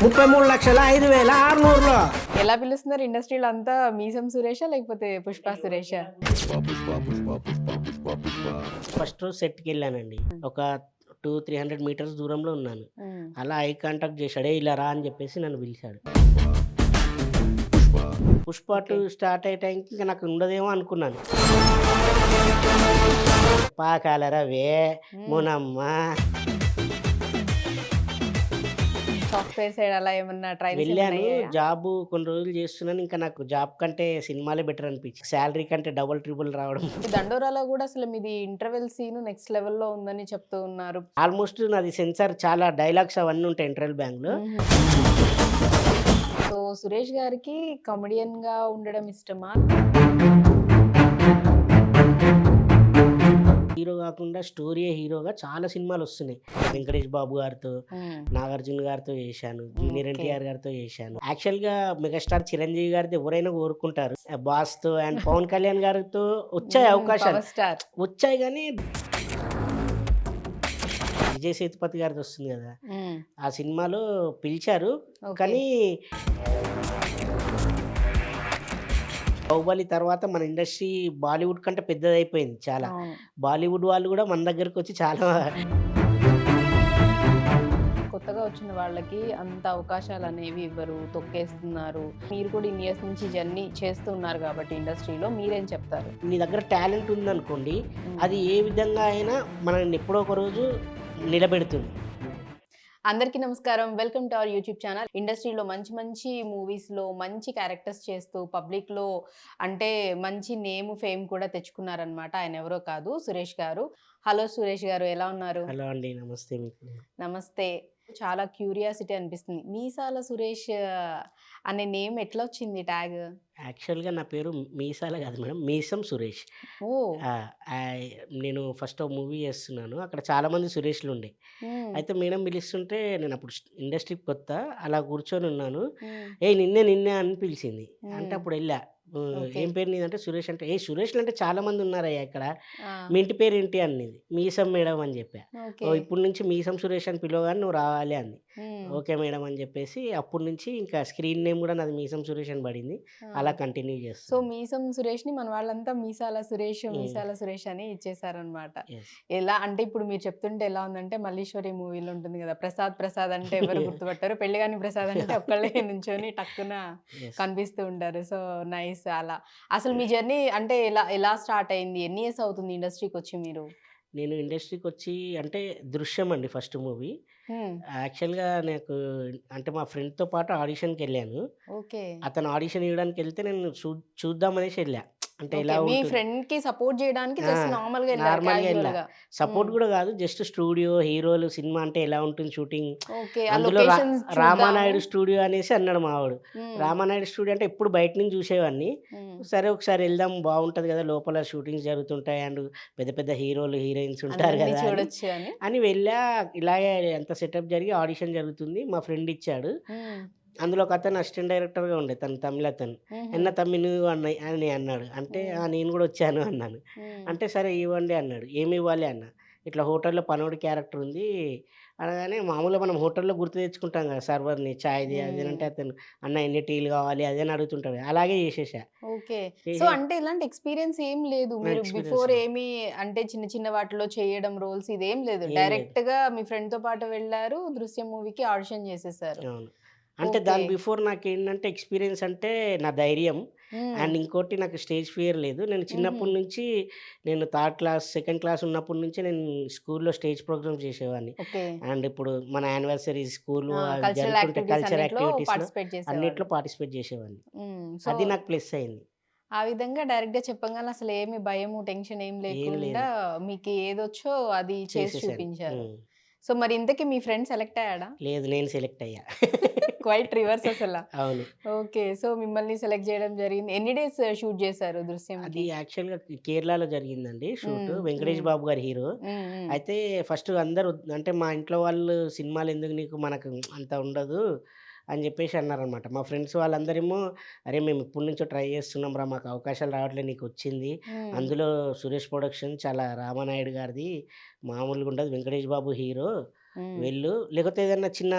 33,05,600లో. ఎలా పిలుస్తున్నారు ఇండస్ట్రీలో అంతా? మీసం సురేషా లేకపోతే పుష్ప సురేషా? ఫస్ట్ రోజు సెట్‌కి వెళ్ళానండి. ఒక 200-300 మీటర్స్ దూరంలో ఉన్నాను. హ్మ్. అలా ఐ కాంటాక్ట్ చేశాడు. "ఏయ్ ఇలా రా" అని చెప్పేసి నన్ను పిలిచాడు. 'పుష్ప 2' ఓకే. స్టార్ట్ అయ్యే టైంకి ఇంక నాకు ఉండదేమో అనుకున్నాను. పాకాలరవే హ్మ్. మునమ్మ సాఫ్ట్‌వేర్ సైడ్ అలా ఏమన్నా ట్రయల్స్ ఏమన్నా వెళ్ళాను. అయ్యాయా? జాబు కొన్ని రోజులు చేస్తున్నాను. ఇంకా నాకు జాబ్ కంటే సినిమాలే బెటర్ అనిపించింది. సాలరీ కంటే డబుల్, ట్రిపుల్ రావడం. ఈ దండోరాలో గూడా అసలు మీది ఇంటర్వెల్ సీన్ నెక్స్ట్ లెవెల్‌లో ఉందని చెప్తూ ఉన్నారు. ఆల్మోస్ట్ నాది సెన్సార్ చాలా డైలాగ్స్ అవన్నీ ఉంటాయి ఇంటర్వెల్ బ్యాంగ్‌లో. హుహు. సో, సురేష్ గారికి కమెడియన్‌గా ఉండడం ఇష్టమా? హీరో గాకుండా స్టోరీయే హీరోగా చాలా సినిమాలొస్తున్నాయి. వెంకటేష్ బాబు గారితో, హ్మ్. నాగార్జున గారితో చేశాను. Junior okay. ఎన్టీఆర్ గారితో చేశాను. యాక్చువల్‌గా మెగాస్టార్ చిరంజీవి గారిది ఎవరైనా కోరుకుంటారు. 'బాస్‌తో' అండ్ పవన్ కళ్యాణ్ గారితో వచ్చాయి అవకాశాలు. Power star. వచ్చాయి గానీ విజయ్ సేతుపతి గారిది వస్తుంది గదా! హ్మ్. ఆ సినిమాలో పిలిచారు. ఓకే. కానీ 'బాహుబలి' తర్వాత మన ఇండస్ట్రీ బాలీవుడ్ కంటే పెద్దదయిపోయింది చాలా. అవును. బాలీవుడ్ వాళ్ళు గూడా మన దగ్గరకొచ్చి చాలా కొత్తగా వచ్చిన వాళ్ళకి అంత అవకాశాలనేవి ఇవ్వరు. తొక్కేస్తున్నారు. మీరు కూడా ఇన్ని ఇయర్స్ నుంచి జర్నీ చేస్తూ ఉన్నారు కాబట్టి ఇండస్ట్రీలో మీరేం చెప్తారు? నీ దగ్గర టాలెంట్ ఉందనుకోండి, హ్మ్. అది ఏ విధంగా అయినా మనల్ని ఎప్పుడో ఒక రోజు నిలబెడుతుంది. అందరికీ నమస్కారం. Welcome to our YouTube channel. ఇండస్ట్రీలో మంచి మంచి మూవీస్‌లో మంచి క్యారెక్టర్స్ చేస్తూ పబ్లిక్‌లో అంటే మంచి నేమ్, ఫేమ్ కూడా తెచ్చుకున్నారనమాట. ఆయన ఎవరో కాదు సురేష్ గారు. హలో సురేష్ గారు ఎలా ఉన్నారు? హలో అండి. నమస్తే మీకు. నమస్తే. చాలా క్యూరియాసిటీ అనిపిస్తుంది. మీసాల సురేష్ అనే నేమ్ ఎట్లొచ్చింది ట్యాగ్? యాక్చువల్‌గా నా పేరు మీసాల గాదు మేడం. మీసం సురేష్. ఓహ్! ఆ! ఆహ్, నేను ఫస్ట్ ఒక మూవీ చేస్తున్నాను. అక్కడ చాలామంది సురేష్‌లుండే. హ్మ్. అయితే మేడం పిలుస్తుంటే నేనప్పుడు ఇండస్ట్రీకి కొత్త. అలా కూర్చొనున్నాను. హ్మ్. "ఏయ్! నిన్నే నిన్నే" అని పిలిచింది. అంటే హ్మ్. అప్పుడెళ్ళా. ఓకే. "ఏం పేరు నీదంటే?" సురేష్ అంటే, "ఏయ్! సురేష్‌లంటే చాలా మందున్నారయ్యా ఇక్కడ. ఆ! మీ ఇంటి పేరేంటి?" అన్నది. "మీసం మేడం" అని చెప్పా. ఓకే. "ఓహ్! ఇప్పటి నుంచి మీసం సురేష్ అని పిలవగానే నువ్వు రావాలి" అంది. హ్మ్. "ఓకే మేడం" అని చెప్పేసి అప్పటి నుంచి ఇంకా స్క్రీన్ నేమ్ గూడా నాది మీసం సురేష్ అని పడింది. ఆ! అలా కంటిన్యూ సో, చేస్తున్నాను. మీసం సురేష్‌ని మన వాళ్ళంతా మీసాల సురేష్, హ్మ్. మీసాల సురేష్ అని ఇచ్చేసారనమాట. యెస్. ఎలా అంటే ఇప్పుడు మీరు చెప్తుంటే ఎలా ఉందంటే 'మల్లీశ్వరి' మూవీలో ఉంటుంది గదా! ప్రసాద్ ప్రసాద్ అంటే ఎవరు గుర్తుపట్టరు. పెళ్లి గాని ప్రసాద్ అంటే ఒక్కళ్ళే నుంచొని టక్కున యెస్. కనిపిస్తూ ఉంటారు. సో, నైస్ అలా. అసలు మీ జర్నీ అంటే ఎలా ఎలా స్టార్ట్ అయింది? ఎన్ని ఇయర్స్ అవుతుంది ఇండస్ట్రీకొచ్చి మీరు? నేను ఇండస్ట్రీకొచ్చి అంటే 'దృశ్యం' అండి ఫస్ట్ మూవీ. హ్మ్. యాక్చువల్‌గా నాకు అంటే మా ఫ్రెండ్‌తో పాటు ఆడిషన్‌కెళ్ళాను. ఓకే. అతను ఆడిషన్ ఇవ్వడానికెళ్తే నేను చూద్దామనేసి ఎళ్ళా. అంటే ఓకే. ఎలా మీ ఉంటుంది. ఫ్రెండ్‌కి సపోర్ట్ జేయడానికి ఆ! జస్ట్ నార్మల్‌గా ఎళ్లారు నార్మల్‌గా ఎళ్ళా. క్యాజువల్‌గా. సపోర్ట్ హ్మ్. గూడా గాదు. జస్ట్ స్టూడియో, హీరోలు సినిమా అంటే ఎలా ఉంటుంది షూటింగ్. ఓకే. ఆ అందులో లొకేషన్స్ చూద్దాము. రామానాయుడు స్టూడియో అనేసి అన్నాడు మావోడు. హ్మ్. రామానాయుడు స్టూడియో అంటే ఎప్పుడు బయట నుంచి చూసేవాడిని. హ్మ్. సరే ఒకసారి ఎళ్దాం బావుంటది గదా! లోపల షూటింగ్స్ జరుగుతుంటాయి. అండ్ పెద్ద పెద్ద హీరోలు, హీరోయిన్స్ ఉంటారు అందరిని గదా! అని. చూడొచ్చు అని. అని వెళ్ళా. ఇలాగే అంత సెటప్ జరిగి ఆడిషన్ జరుగుతుంది. మా ఫ్రెండ్ ఇచ్చాడు. హ్మ్. అందులో ఒకతను అసిస్టెంట్ డైరెక్టర్‌గా ఉండే తను తమిళతను. హుహు. "ఎన్న తమ్మి నువ్వు" అని అన్నాడు. అంటే హ్మ్. నేను గూడా వచ్చాను అన్నాను. హ్మ్. అంటే సరే ఇవ్వండి అన్నాడు. ఏమివ్వాలి అన్నా. ఇట్లా హోటల్‌లో పనోడి క్యారెక్టర్ ఉంది. అనగానే మామూలుగా మనం హోటల్‌లో గుర్తు తెచ్చుకుంటాం గదా! సర్వర్‌ని చాయ్‌ది అది ఇది హ్మ్. అంటే అతను అన్న ఎన్ని టీలు కావాలి అది అని అడుగుతుంటాడు. అలాగే చేసేసా. ఓకే. సో, చేసే అంటే ఇలాంటి ఎక్స్‌పీరియన్స్ ఏం లేదు. నా మీరు ఎక్స్‌పీరియన్స్ బిఫోర్ ఏమి అంటే చిన్న చిన్న వాటిలో చేయడం రోల్స్ ఇదేం లేదు. ఏం లేదు. డైరెక్ట్‌గా మీ ఫ్రెండ్‌తో పాటు వెళ్లారు. 'దృశ్యం' మూవీకి ఆడిషన్ చేసేసారు. అవును. అంటే ఓకే. దాని బిఫోర్ నాకేంటంటే ఎక్స్‌పీరియన్స్ అంటే నా ధైర్యం. హ్మ్. అండ్ ఇంకోటి నాకు స్టేజ్ ఫియర్ లేదు. నేను హుహు. చిన్నప్పటి నుంచి నేను థర్డ్ క్లాస్, సెకండ్ క్లాస్ ఉన్నప్పటి నుంచే నేను స్కూల్‌లో స్టేజ్ ప్రోగ్రామ్స్ చేసేవాడిని. ఓకే. అండ్ ఇప్పుడు మన యానివర్సరీస్ స్కూల్‌లో ఆ! అవి కల్చరల్ జరుగుతుంటే యాక్టివిటీస్ కల్చర్ అన్నిట్లో యాక్టివిటీస్‌లో పార్టిసిపేట్ చేసేవాళ్ళు. అన్నిట్లో పార్టిసిపేట్ చేసేవాడిని. హ్మ్. సో, అది నాకు ప్లస్ అయింది. ఆ విధంగా డైరెక్ట్‌గా చెప్పంగానే అసలేమి భయము, టెన్షన్ ఏం ఏం లేకుండా లేదు. మీకు ఏదొచ్చో అది చేసి చేసేసాను. చూపించారు. హ్మ్. సో, మరి ఇంతకి మీ ఫ్రెండ్ సెలెక్ట్ అయ్యాడా? లేదు నేను సెలెక్ట్ అయ్యా. క్వైట్ రివర్స్ అసల. అవును. ఓకే. సో, మిమ్మల్ని సెలెక్ట్ జేయడం జరిగింది. ఎన్ని డేస్ షూట్ జేశారు అది 'దృశ్యంకి'? యాక్చువల్‌గా కేరళలో జరిగిందండి షూటు. హ్మ్. 'వెంకటేష్ హ్మ్. బాబు' గారి హీరో. హ్మ్. హ్మ్. అయితే ఫస్ట్ అందరూ అంటే మా ఇంట్లో వాళ్ళు సినిమాలెందుకు నీకు మనకు అంత ఉండదు అని జెప్పేసి అన్నారనమాట. మా ఫ్రెండ్స్ వాళ్ళందరేమో "అరే! మేము ఎప్పటి నుంచో ట్రై చేస్తున్నాంరా మాకు అవకాశాలు రావట్లే నీకొచ్చింది. హ్మ్. అందులో సురేష్ ప్రొడక్షన్ చాలా రామానాయుడు గారిది మామూలుగా ఉండదు. 'వెంకటేష్ బాబు' హీరో హ్మ్. వెళ్ళు. లేకపోతే ఏదన్నా చిన్న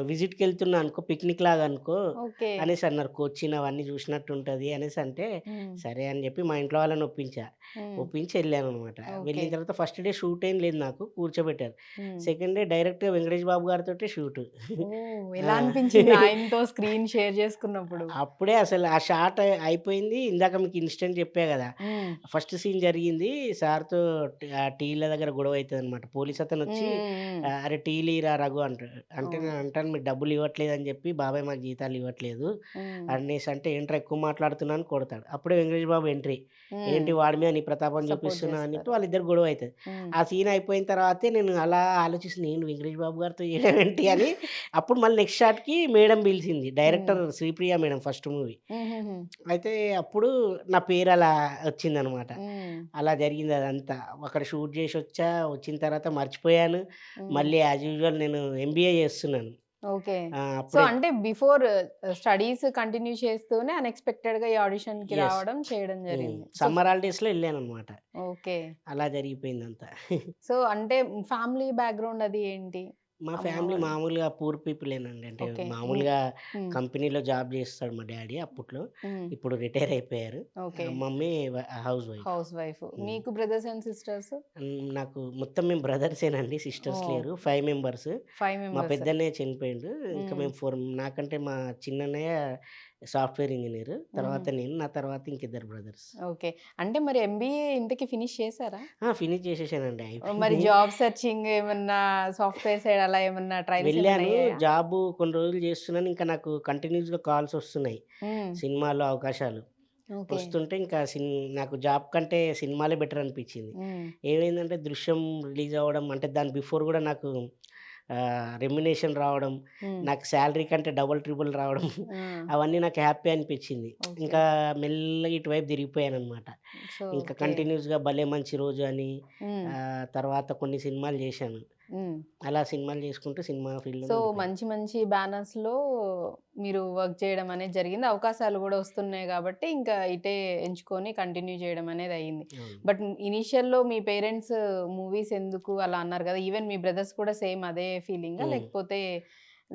విజిట్‌కెళ్తున్నా అనుకో, పిక్నిక్ లాగా అనుకో ఓకే. అనేసి అన్నారు. కొచ్చిన్ అవన్నీ చూసినట్టు ఉంటది అనేసి అంటే, హ్మ్. సరే అని చెప్పి మా ఇంట్లో వాళ్ళని ఒప్పించా. హ్మ్. ఒప్పించి ఎళ్ళాననమాట. ఓకే. వెళ్ళిన తర్వాత ఫస్ట్ డే షూట్ ఏం లేదు నాకు. కూర్చోబెట్టారు. హ్మ్. సెకండ్ డే డైరెక్ట్‌గా వెంకటేష్ బాబు గారితోటే షూటు. ఓహ్! ఆ! ఎలా అనిపించింది ఆయనతో స్క్రీన్ షేర్ చేసుకున్నప్పుడు? అప్పుడే అసలు ఆ షాట్ అయిపోయింది. ఇందాక మీకు ఇన్సిడెంట్ చెప్పా గదా! హ్మ్. ఫస్ట్ సీన్ జరిగింది. సార్‌తో టీల దగ్గర గొడవ అయితదనమాట. పోలీస్ హ్మ్. అతనొచ్చి హ్మ్. హ్మ్. "అరే! టీలియ్యిరా రఘు" అంటాడు. అంటే అవును. నేను అంటాను, "మీకు డబ్బులు ఇవ్వట్లేదని చెప్పి బాబాయ్ మాకు జీతాలు ఇవ్వట్లేదు" హ్మ్. అనేసి అంటే, "ఏంట్రా ఎక్కువ మాట్లాడుతున్నావు" అని కొడతాడు. అప్పుడే వెంకటేష్ బాబు ఎంట్రీ. హ్మ్. "ఏంటి వాడి మీద నీ ప్రతాపం సపోర్ట్ చూపిస్తున్నావు" అని చెప్పి చేస్తారు. వాళ్ళిద్దరు గొడవ అయితది. హ్మ్. ఆ సీన్ అయిపోయిన తర్వాతే నేను అలా ఆలోచిస్తున్నా, నేను వెంకటేష్ బాబు గారితో చేయడం ఏంటి అని. అప్పుడు మళ్ళీ నెక్స్ట్ షాట్‌కి మేడం పిలిచింది. హ్మ్. Director Sripriya madam first movie. హుహుహు. అయితే అప్పుడు నా పేరలా వచ్చిందనమాట. హ్మ్. అలా జరిగిందదంతా. అక్కడ షూట్ జేసొచ్చా, వచ్చిన తర్వాత మర్చిపోయాను. హ్మ్. మళ్ళీ యాజ్ యూజువల్ నేను ఎంబీఏ జేస్తున్నాను. ఓకే. సో, అప్పుడే అంటే బిఫోర్ స్టడీస్ కంటిన్యూ చేస్తూనే అన్‌ఎక్స్‌పెక్టెడ్‌గా ఈ ఆడిషన్‌కి యెస్. రావడం, చేయడం జరిగింది. సో సమ్మర్ హాలిడేస్‌లో ఎళ్ళాననమాట. ఓకే. అలా జరిగిపోయిందంతా. సో, అంటే ఫ్యామిలీ బ్యాక్‌గ్రౌండ్ అది ఏంటి? మా అమ్మ ఫ్యామిలీ వాళ్ళు. మామూలుగా పూర్ పీపులేనండి. అంటే ఓకే. హ్మ్. మామూలుగా హ్మ్. కంపెనీలో జాబ్ జేస్తాడు మా డ్యాడీ అప్పట్లో. హ్మ్. ఇప్పుడు రిటైర్ అయిపోయారు. Okay. Mummy house wife. House wife. హ్మ్. మీకు బ్రదర్స్ అండ్ సిస్టర్స్? నాకు మొత్తం మేము బ్రదర్సేనండి. సిస్టర్స్ ఓహ్! లేరు. 5 మెంబర్స్. 5 మా మెంబర్స్. పెద్దన్నయ్య చనిపోయిండు. ఇంకా హ్మ్. మేము 4. నాకంటే మా చిన్నన్నయ్య సాఫ్ట్‌వేర్ ఇంజినీర్. హుహు. తర్వాత నేను. నా తర్వాత ఇంకిద్దరు బ్రదర్స్. ఓకే. అంటే మరి ఎంబీఏ ఇంతకి ఫినిష్ చేసారా? ఫినిష్ చేసేసానండి. మరి అయిపోయింది. జాబ్ సెర్చింగ్ ఏమన్నా సాఫ్ట్‌వేర్ సైడ్ అలా ఏమన్నా ట్రయల్స్ ఏమన్నా వెళ్ళాను. అయ్యాయా? జాబు కొన్ని రోజులు చేస్తున్నాను. ఇంకా నాకు కంటిన్యూస్‌గా కాల్సొస్తున్నాయి. హ్మ్. సినిమాలో అవకాశాలు. ఓకే. వస్తుంటే ఇంకా నాకు జాబ్ కంటే సినిమాలే బెటర్ అనిపించింది. హ్మ్. ఏమైందంటే 'దృశ్యం' రిలీజ్ అవ్వడం అంటే దాని బిఫోర్ గూడా నాకు రెమ్యునేషన్ రావడం, హ్మ్. నాకు సాలరీ కంటే డబుల్, ట్రిపుల్ రావడం ఆ! అవన్నీ నాకు హ్యాపీ అనిపించింది. ఓకే. ఇంకా మెల్లగా ఇటువైపు తిరిగిపోయాననమాట. సో ఇంకా ఓకే. కంటిన్యూస్‌గా 'భలే మంచి రోజు' అని హ్మ్. తర్వాత కొన్ని సినిమాలు చేశాను. హ్మ్. అలా సినిమాలు చేసుకుంటూ సినిమా సో, ఫీల్డ్‌లోనే ఉండిపోయాను. మంచి మంచి బ్యానర్స్‌లో మీరు వర్క్ చేయడం అనేది జరిగింది. అవకాశాలు గూడా వస్తున్నాయి గాబట్టి, ఇంకా ఇటే ఎంచుకొని కంటిన్యూ చేయడం అనేది అయింది. అవును. బట్ ఇనీషియల్‌లో మీ పేరెంట్స్ మూవీస్ ఎందుకు అలా అన్నారు గదా! ఈవెన్ మీ బ్రదర్స్ కూడా సేమ్ అదే ఫీలింగా? హ్మ్. లేకపోతే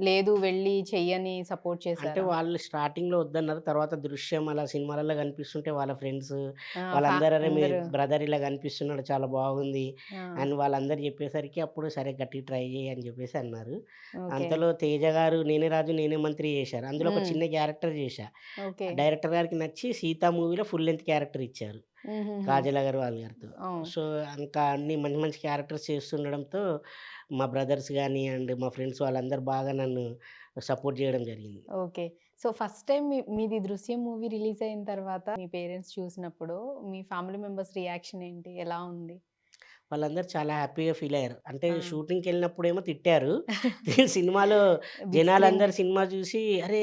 లేదు వెళ్లి చెయ్యని సపోర్ట్ అంటే చేసారా? వాళ్ళు స్టార్టింగ్‌లో వద్దన్నారు. తర్వాత 'దృశ్యం' అలా సినిమాలలో కనిపిస్తుంటే వాళ్ళ ఫ్రెండ్స్ ఆ! వాళ్ళందరూ "అరే! మీ అందరూ బ్రదర్ ఇలా కనిపిస్తున్నాడు చాలా బాగుంది" ఆ! అని వాళ్ళందరూ చెప్పేసరికి అప్పుడు సరే గట్టిగా ట్రై చెయ్యి అని చెప్పేసి అన్నారు. ఓకే. అంతలో తేజ గారు 'నేనే రాజు నేనే మంత్రి' చేశారు. అందులో ఒక హ్మ్. చిన్న క్యారెక్టర్ చేశా. ఓకే. డైరెక్టర్ గారికి నచ్చి 'సీత' మూవీలో ఫుల్ లెంగ్త్ క్యారెక్టర్ ఇచ్చారు. హుహుహు. కాజల్ అగర్వాల్ గారితో. అవును. సో, ఇంకా అన్ని మంచి మంచి క్యారెక్టర్స్ చేస్తుండడంతో మా బ్రదర్స్ గాని అండ్ మా ఫ్రెండ్స్ వాళ్ళందరూ బాగా నన్ను సపోర్ట్ చేయడం జరిగింది. ఓకే. సో, ఫస్ట్ టైమ్ మీది 'దృశ్యం' మూవీ రిలీజ్ అయిన తర్వాత మీ పేరెంట్స్ చూసినప్పుడు మీ ఫ్యామిలీ మెంబర్స్ రియాక్షన్ ఏంటి? ఎలా ఉంది? వాళ్ళందరూ చాలా హ్యాపీగా ఫీలయ్యారు. అంటే ఆ! షూటింగ్‌కెళ్ళినప్పుడేమో తిట్టారు. సినిమాలో బిగ్ స్క్రీన్. జనాలందరూ సినిమా చూసి, "అరే!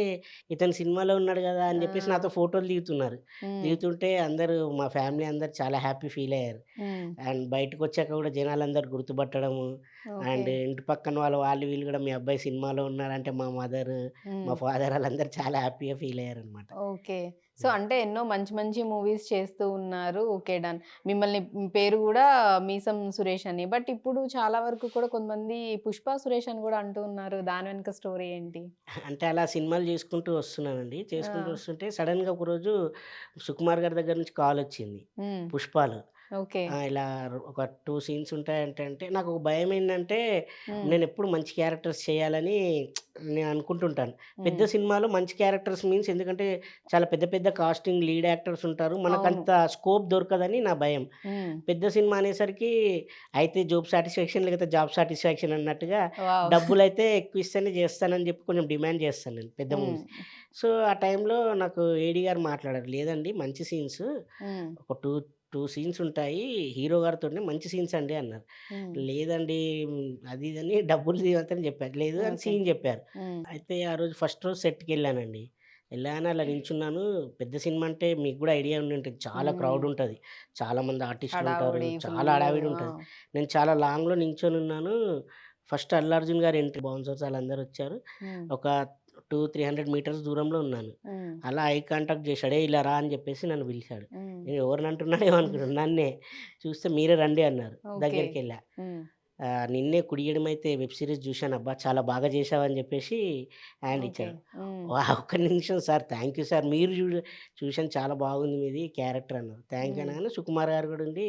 ఇతను సినిమాలో ఉన్నాడు గదా!" అని జెప్పేసి నాతో ఆ! ఫోటోలు దిగుతున్నారు. హ్మ్. దిగుతుంటే అందరూ మా ఫ్యామిలీ అందరూ చాలా హ్యాపీ ఫీలయ్యారు. హ్మ్. అండ్ బయటకొచ్చాక గూడా జనాలందరూ గుర్తుపట్టడము, ఓకే. అండ్ ఇంటి పక్కన వాళ్ళు వీళ్ళు గూడా మీ అబ్బాయి సినిమాలో ఉన్నాడంటే మా మదరు, హ్మ్. మా ఫాదర్ ఆళ్ళందరూ చాలా హ్యాపీగా ఫీలయ్యారనమాట. ఓకే. సో, హ్మ్. అంటే ఎన్నో మంచి మంచి మూవీస్ చేస్తూ ఉన్నారు. ఓకే. డన్. మిమ్మల్ని పేరు గూడా మీసం సురేష్ అని. బట్ ఇప్పుడు చాలా వరకు కూడా కొంతమంది పుష్ప సురేష్ అని గూడా అంటూ ఉన్నారు. దాని వెనక స్టోరీ ఏంటి? అంటే అలా సినిమాలు జేసుకుంటూ వస్తున్నానండి. ఆ! చేసుకుంటూ వస్తుంటే సడెన్‌గా ఒకరోజు సుకుమార్ గారి దగ్గర నుంచి కాలొచ్చింది. హ్మ్. 'పుష్పాలో' ఓకే. ఇలా ఒక 2 సీన్స్ ఉంటాయంటే నాకొక భయమేందంటే హ్మ్. నేనెప్పుడు మంచి క్యారెక్టర్స్ చేయాలని నేను అనుకుంటుంటాను. పెద్ద హ్మ్. సినిమాలో మంచి క్యారెక్టర్స్ మీన్స్ ఎందుకంటే చాలా పెద్ద పెద్ద కాస్టింగ్ లీడ్ యాక్టర్స్ ఉంటారు. అవును. మనకంత స్కోప్ దొరకదని నా భయం. హ్మ్. పెద్ద సినిమా అనేసరికి అయితే జోబ్ సాటిస్ఫాక్షన్ లేకపోతే జాబ్ సాటిస్ఫాక్షన్ అన్నట్టుగా వావ్! డబ్బులైతే ఎక్కువిస్తేనే చేస్తానని చెప్పి కొంచెం డిమాండ్ చేస్తాను నేను పెద్ద హ్మ్. మూవీస్. సో, ఆ టైంలో నాకు ఏడీ గారు మాట్లాడారు. లేదండి మంచి సీన్స్ హ్మ్. ఒక 2 సీన్స్ ఉంటాయి. హీరో గారితోనే మంచి సీన్స్ అండి అన్నారు. హ్మ్. లేదండి అది ఇది అని డబ్బులు తీయొద్దని చెప్పారు. లేదు అని ఓకే. సీన్ చెప్పారు. హ్మ్. అయితే ఆ రోజు ఫస్ట్ రోజు సెట్‌కెళ్ళానండి. ఎళ్ళాను అలా నించున్నాను. పెద్ద సినిమా అంటే మీకు గూడా ఐడియా ఉండి ఉంటది. చాలా హ్మ్. క్రౌడ్ ఉంటది. చాలామంది ఆర్టిస్టులుంటారు. హడావుడి చాలా ఫుల్లు. హడావిడి ఆ! ఉంటది. నేను చాలా లాంగ్‌లో నించొనున్నాను. ఫస్ట్ 'అల్లు అర్జున్' గారి ఎంట్రీ బౌన్సర్స్ ఆళ్ళందరొచ్చారు. హ్మ్. ఒక 300 మీటర్స్ దూరంలో ఉన్నాను. హ్మ్. అలా ఐ కాంటాక్ట్ చేశాడు. "ఏయ్! ఇలా రా" అని చెప్పేసి నన్ను పిలిచాడు. హ్మ్. నేను ఎవరిని అంటున్నాడేమో అనుకున్నాను. నన్నే. చూస్తే "మీరే రండి" అన్నారు. ఓకే. దగ్గరికెళ్ళా. హ్మ్. నిన్నే 'కుడియడమైతే' వెబ్ సీరీస్ జూశానబ్బా! చాలా బాగా జేశావని జెప్పేసి హ్యాండ్ ఓకే. ఇచ్చాడు. హ్మ్. ఒక్క నిమిషం సార్ థ్యాంక్ యూ సార్. మీరు చూశాను చాలా బాగుంది మీది క్యారెక్టర్ అన్నారు. థ్యాంక్ యూ హ్మ్. అనగానే సుకుమార్ గారు గూడా ఉండి,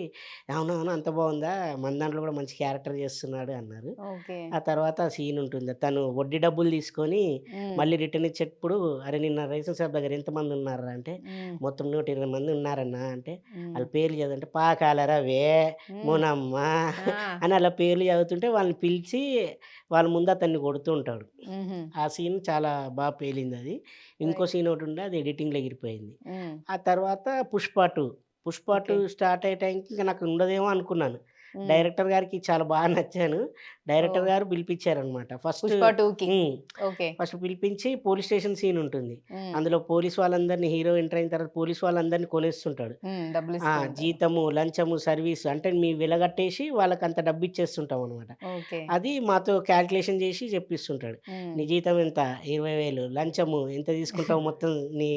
అవునవును అంత బావుందా? మన దాంట్లో గూడా మంచి క్యారెక్టర్ జేస్తున్నాడు అన్నారు. ఓకే. ఆ తర్వాత ఆ సీన్ ఉంటుంది. తను వడ్డీ డబ్బులు తీసుకొని హ్మ్. మళ్ళీ రిటర్న్ ఇచ్చేటప్పుడు, "అరె! నిన్న రేషన్ షాప్ దగ్గర ఎంతమంది ఉన్నారురా?" అంటే, హ్మ్. "మొత్తం 120 మంది ఉన్నారన్నా" అంటే, హ్మ్. ఆళ్ళ పేర్లు చదువంటే, పాకాల రవే, హ్మ్. మునమ్మ ఆ! అని అలా పేర్లు చదువుతుంటే వాళ్ళని పిలిచి వాళ్ళ ముందు అతన్ని కొడుతూ ఉంటాడు. హుహు. ఆ సీన్ చాలా పేలిందది. ఇంకో రైట్. సీన్ ఒకటుండే అది ఎడిటింగ్‌లో ఎగిరిపోయింది. హ్మ్. ఆ తర్వాత 'పుష్ప 2' ఓకే. స్టార్ట్ అయ్యే టైంకి ఇంక నాకు ఉండదేమో అనుకున్నాను. హ్మ్. డైరెక్టర్ గారికి చాలా బాగా నచ్చాను. డైరెక్టర్ ఓహ్! గారు పిలిపిచ్చారనమాట. 'పుష్ప 2కి' హ్మ్. ఓకే. ఫస్ట్ పిలిపించి పోలీస్ స్టేషన్ సీన్ ఉంటుంది. హ్మ్. అందులో పోలీస్ వాళ్ళందరిని హీరో ఎంటర్ అయిన తర్వాత పోలీస్ వాళ్ళందరిని కొనేస్తుంటాడు. హ్మ్. ఆ! డబ్బులిస్తూ ఉంటారు. జీతము, లంచము, సర్వీస్ అంటే మేము వెలగట్టేసి వాళ్ళకంత డబ్బిచ్చేస్తుంటామనమాట. ఓకే. అది మాతో కాలిక్యులేషన్ జేసి జెప్పిస్తుంటాడు. హ్మ్. నీ జీతం ఎంత? 20,000 లంచము ఎంత తీసుకుంటావు మొత్తం నీ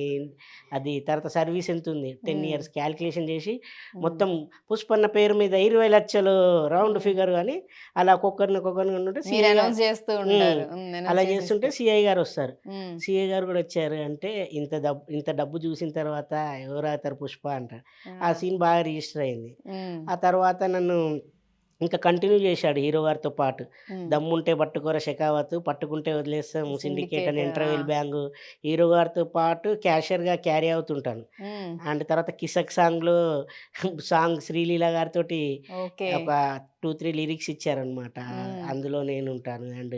అది తర్వాత సర్వీస్ ఎంతుంది? 10 హ్మ్. ఇయర్స్ కాలిక్యులేషన్ జేసి హ్మ్. మొత్తం పుష్పన్న పేరు మీద 20,00,000 రౌండ్ హ్మ్. ఫిగర్ అని అలా ఒక్కొక్కరిని ఉంటే మీరు సీఐ గారు అనౌన్స్ చేస్తూ హ్మ్. ఉంటారు. హ్మ్. అనౌన్స్ అలా చేసిస్తూ. జేస్తుంటే సీఐ గారొస్తారు. హ్మ్. సీఐ గారు గూడా వచ్చారు అంటే, ఇంత డబ్బు జూసిన తర్వాత ఎవరాగుతారు పుష్ప అంటాడు. ఆ ఆ! సీన్ బాగా రిజిస్టర్ అయింది. హ్మ్. ఆ తర్వాత నన్ను ఇంకా కంటిన్యూ జేశాడు హీరో గారితో పాటు. హ్మ్. దమ్ముంటే పట్టుకోరా షెకావతు, పట్టుకుంటే వదిలేస్తాం సిండికేట్ అని సిండికేట్. ఆ! ఇంటర్వెల్ బ్యాంగు. హీరో గారితో పాటు క్యాషియర్‌గా క్యారీ అవుతుంటాను. హ్మ్. అండ్ తర్వాత 'కిసక్' సాంగ్‌లో సాంగ్ శ్రీలీల గారితోటి ఓకే. ఒక 2, 3 లిరిక్స్ ఇచ్చారనమాట. హ్మ్. అందులో నేనుంటాను. అండ్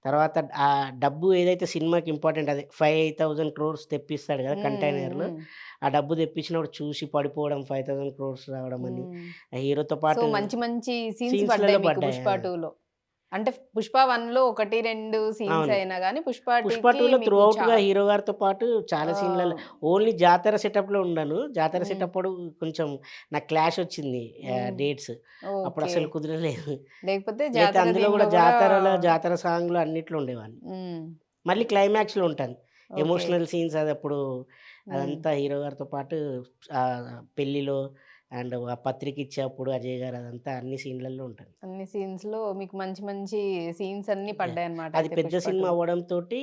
తర్వాత ఆ డబ్బు ఏదైతే సినిమాకి ఇంపార్టెంట్ అదే 5,000 క్రోర్స్ తెప్పిస్తాడు గదా! హ్మ్. హ్మ్. కంటైనర్‌లో. హ్మ్. ఆ డబ్బు తెప్పించినప్పుడు చూసి పడిపోవడం 5,000 క్రోర్స్ రావడం అని హ్మ్. హీరోతో సో, పాటు మంచి మంచి సీన్స్ పడ్డాయి సీన్స్‌లలో మీకు పడ్డాయి. 'పుష్ప ఆ! 2లో'. అంటే 'పుష్ప 1లో' 1, 2 సీన్స్ అవును. అయినా గాని 'పుష్ప 'పుష్ప 2కి' 2లో' త్రూ మీకు ఔట్‌గా హీరో గారితో పాటు చాలా సీన్‌లలో ఆహ్, ఓన్లీ జాతర సెటప్‌లో ఉన్నాను. జాతర హ్మ్. సెటప్పుడు కొంచెం నాకు క్లాష్ వచ్చింది హ్మ్. డేట్స్. ఓకే. అప్పుడసలు కుదరలేదు. లేకపోతే లేతే జాతర అందులో దీనిలో గూడా గూడా జాతర సాంగ్‌లో అన్నిట్లో ఉండేవాడిని. హ్మ్. మళ్ళీ క్లైమాక్స్‌లో ఉంటాను. ఓకే. ఎమోషనల్ సీన్స్ అదప్పుడు హ్మ్. అదంతా హీరో గారితో పాటు పెళ్ళిలో అండ్ ఆ పత్రిక ఇచ్చేప్పుడు అజయ్ గారు అదంతా అన్ని సీన్‌లలో ఉంటాను. అన్ని సీన్స్‌లో మీకు మంచి మంచి సీన్స్ అన్నీ యాహ్! పడ్డాయన్నమాట అది అయితే పెద్ద 'పుష్ప సినిమా 2'లో. అవ్వడంతోటి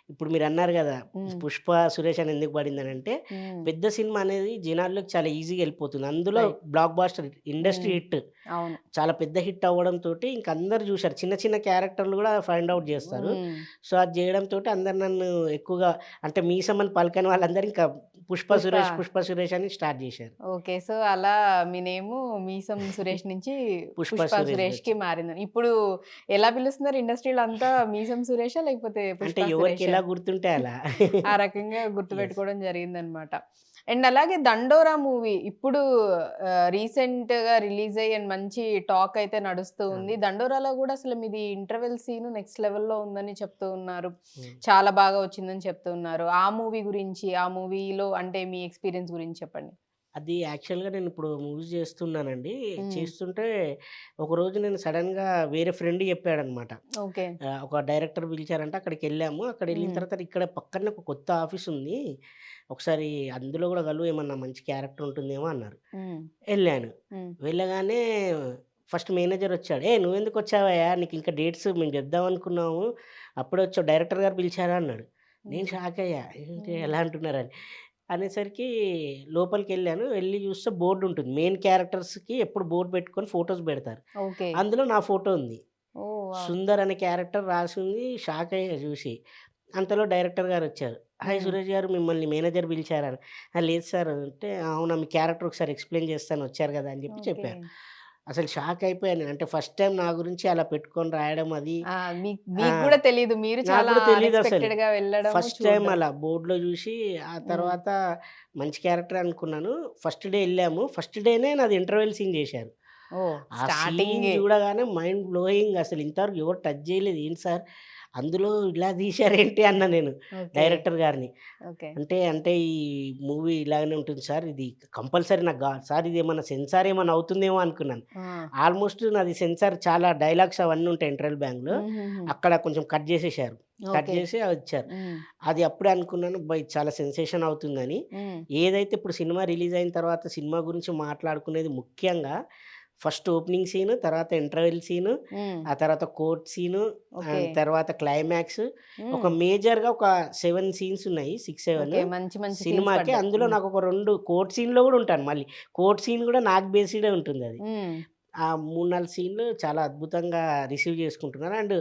ఇప్పుడు మీరన్నారు గదా! హ్మ్. 'పుష్ప', 'సురేష్' అని ఎందుకు పడిందనంటే, హ్మ్. పెద్ద సినిమా అనేది జనాల్లోకి చాలా ఈజీగా ఎళ్ళిపోతుంది. అందులో రైట్. బ్లాక్ బస్టర్ ఇండస్ట్రీ హ్మ్. హిట్. అవును. చాలా పెద్ద హిట్ అవ్వడంతోటి ఇంక అందరూ జూసారు. చిన్న చిన్న క్యారెక్టర్‌లు గూడా ఫైండ్ ఔట్ జేస్తారు. హ్మ్. సో, అది జేయడంతోటి అందరు నన్ను ఎక్కువగా అంటే మీసమని పలకని వాళ్ళందరూ ఇంకా 'పుష్ప' 'పుష్ప సురేష్' అని స్టార్ట్ జేశారు. ఓకే. సో, అలా మీ నేము మీసం సురేష్ నుంచి 'పుష్ప 'పుష్ప సురేష్‌కి' సురేష్‌గొచ్చింది. మారిందని. ఇప్పుడు ఎలా పిలుస్తున్నారు ఇండస్ట్రీలో అంతా మీసం సురేషా? లేకపోతే అంటే 'పుష్ప సురేషా? ఎవరికెలా గుర్తుంటే అలా. ఆ రకంగా యెస్. గుర్తుపెట్టుకోవడం జరిగిందనమాట. అండ్ అలాగే 'దండోరా' మూవీ ఇప్పుడు రీసెంట్‌గా రిలీజ్ అయ్యి అండ్ మంచి టాక్ అయితే నడుస్తూ ఉంది. అవును. 'దండోరాలో' గూడా అసలు మీది ఇంటర్వెల్ సీన్ నెక్స్ట్ లెవెల్‌లో ఉందని చెప్తూ ఉన్నారు. హ్మ్. చాలా బాగా వచ్చిందని చెప్తూ ఉన్నారు. ఆ మూవీ గురించి, ఆ మూవీలో అంటే మీ ఎక్స్‌పీరియన్స్ గురించి చెప్పండి? అది యాక్చువల్‌గా నేనిప్పుడు మూవీస్ చేస్తున్నానండి. హ్మ్. చేస్తుంటే ఒకరోజు నేను సడెన్‌గా వేరే ఫ్రెండ్ చెప్పాడనమాట. ఓకే. ఒక డైరెక్టర్ పిలిచారంట అక్కడికెళ్ళాము. అక్కడెళ్ళిన హ్మ్. తర్వాత ఇక్కడ పక్కనే ఒక కొత్త ఆఫీసుంది. ఒకసారి అందులో గూడా కలువు ఏమన్నా మంచి క్యారెక్టర్ ఉంటుందేమో అన్నారు. హ్మ్. ఎళ్ళాను. హ్మ్. వెళ్ళగానే ఫస్ట్ మేనేజరొచ్చాడు. "ఏయ్! నువ్వెందుకొచ్చావయ్యా? నీకింకా డేట్స్ మేము చెప్దామనుకున్నాము. అప్పుడే వచ్చావు డైరెక్టర్ గారు పిలిచారా?" అన్నాడు. నేను హ్మ్. షాకయ్యా. ఏంటి హ్మ్. ఎలా అంటున్నారని. అనేసరికి లోపలికెళ్ళాను. వెళ్లి చూస్తే బోర్డుంటుంది. మెయిన్ క్యారెక్టర్స్‌కి ఎప్పుడు బోర్డ్ పెట్టుకొని ఫోటోస్ పెడతారు. ఓకే. అందులో నా ఫోటో ఉంది. ఓహ్! వావ్! సుందర్ అనే క్యారెక్టర్ రాసుంది. షాకయ్యా చూసి. అంతలో డైరెక్టర్ గారొచ్చారు. "హాయ్ హ్మ్. సురేష్ గారు మిమ్మల్ని మేనేజర్ పిలిచారా?" లేదు సార్ అంటే, "అవునా మీ క్యారెక్టర్ ఒకసారి ఎక్స్‌ప్లెయిన్ చేస్తాను వచ్చారు కదా!" అని చెప్పి ఓకే. చెప్పారు. అసలు షాక్ అయిపోయాను నేను. అంటే ఫస్ట్ టైమ్ నా గురించి అలా పెట్టుకొని రాయడం అది ఆ! ఆ! మీకు గూడా తెలీదు. మీరు నాకు చాలా కూడా తెలీదసలు. అన్‌ఎక్స్‌పెక్టెడ్‌గా వెళ్ళడము, ఫస్ట్ టైమ్ చూడడం. అలా బోర్డ్‌లో చూసి, ఆ హ్మ్. తర్వాత మంచి క్యారెక్టర్ అనుకున్నాను. ఫస్ట్ డే ఎళ్ళాము. ఫస్ట్ డేనే నాది ఇంటర్వెల్ సీన్ చేశారు. ఓహ్! ఆ సీన్ స్టార్టింగే. చూడగానే మైండ్ బ్లోయింగ్ అసలు ఇంతవరకు ఎవరు టచ్ చేయలేదు. ఏంటి సార్ అందులో ఇలా తీశారేంటి అన్నా నేను ఓకే. డైరెక్టర్ గారిని. ఓకే. అంటే ఈ మూవీ ఇలాగనే ఉంటుంది సార్. ఇది కంపల్సరీ నాకు సార్ ఇదేమన్నా సెన్సార్ ఏమన్నా అవుతుందేమో అనుకున్నాను. ఆ! ఆల్‌మోస్ట్ నాది సెన్సార్ చాలా డైలాగ్స్ అవన్నీ ఉంటాయి ఇంటర్వెల్ బ్యాంగ్‌లో. హుహుహు. అక్కడ కొంచెం కట్ జేసేశారు. Cut okay. జేసి అదిచ్చారు. హ్మ్. అది అప్పుడే అనుకున్నాను అబ్బా! ఇది చాలా సెన్సేషన్ అవుతుందని. హ్మ్. ఏదైతే ఇప్పుడు సినిమా రిలీజ్ అయిన తర్వాత సినిమా గురించి మాట్లాడుకునేది ముఖ్యంగా ఫస్ట్ ఓపెనింగ్ సీను, తర్వాత ఇంటర్వెల్ సీను, హ్మ్. ఆ తర్వాత కోర్ట్ సీను, ఓకే. అండ్ తర్వాత క్లైమాక్స్. ఒక హ్మ్. మేజర్‌గా ఒక 7 సీన్స్ ఉన్నాయి. 6, ఓకే. 7 మంచి మంచి సీన్స్ సినిమాకి. పడ్డాయి. అందులో హ్మ్. నాకొక 2 కోర్ట్ సీన్‌లో గూడా ఉంటాను మళ్ళీ. కోర్ట్ సీన్ గూడా నాకు బేస్డే ఉంటుందది. హ్మ్. ఆ 3, 4 సీన్‌లు చాలా అద్భుతంగా రిసీవ్ చేసుకుంటున్నారు. అండ్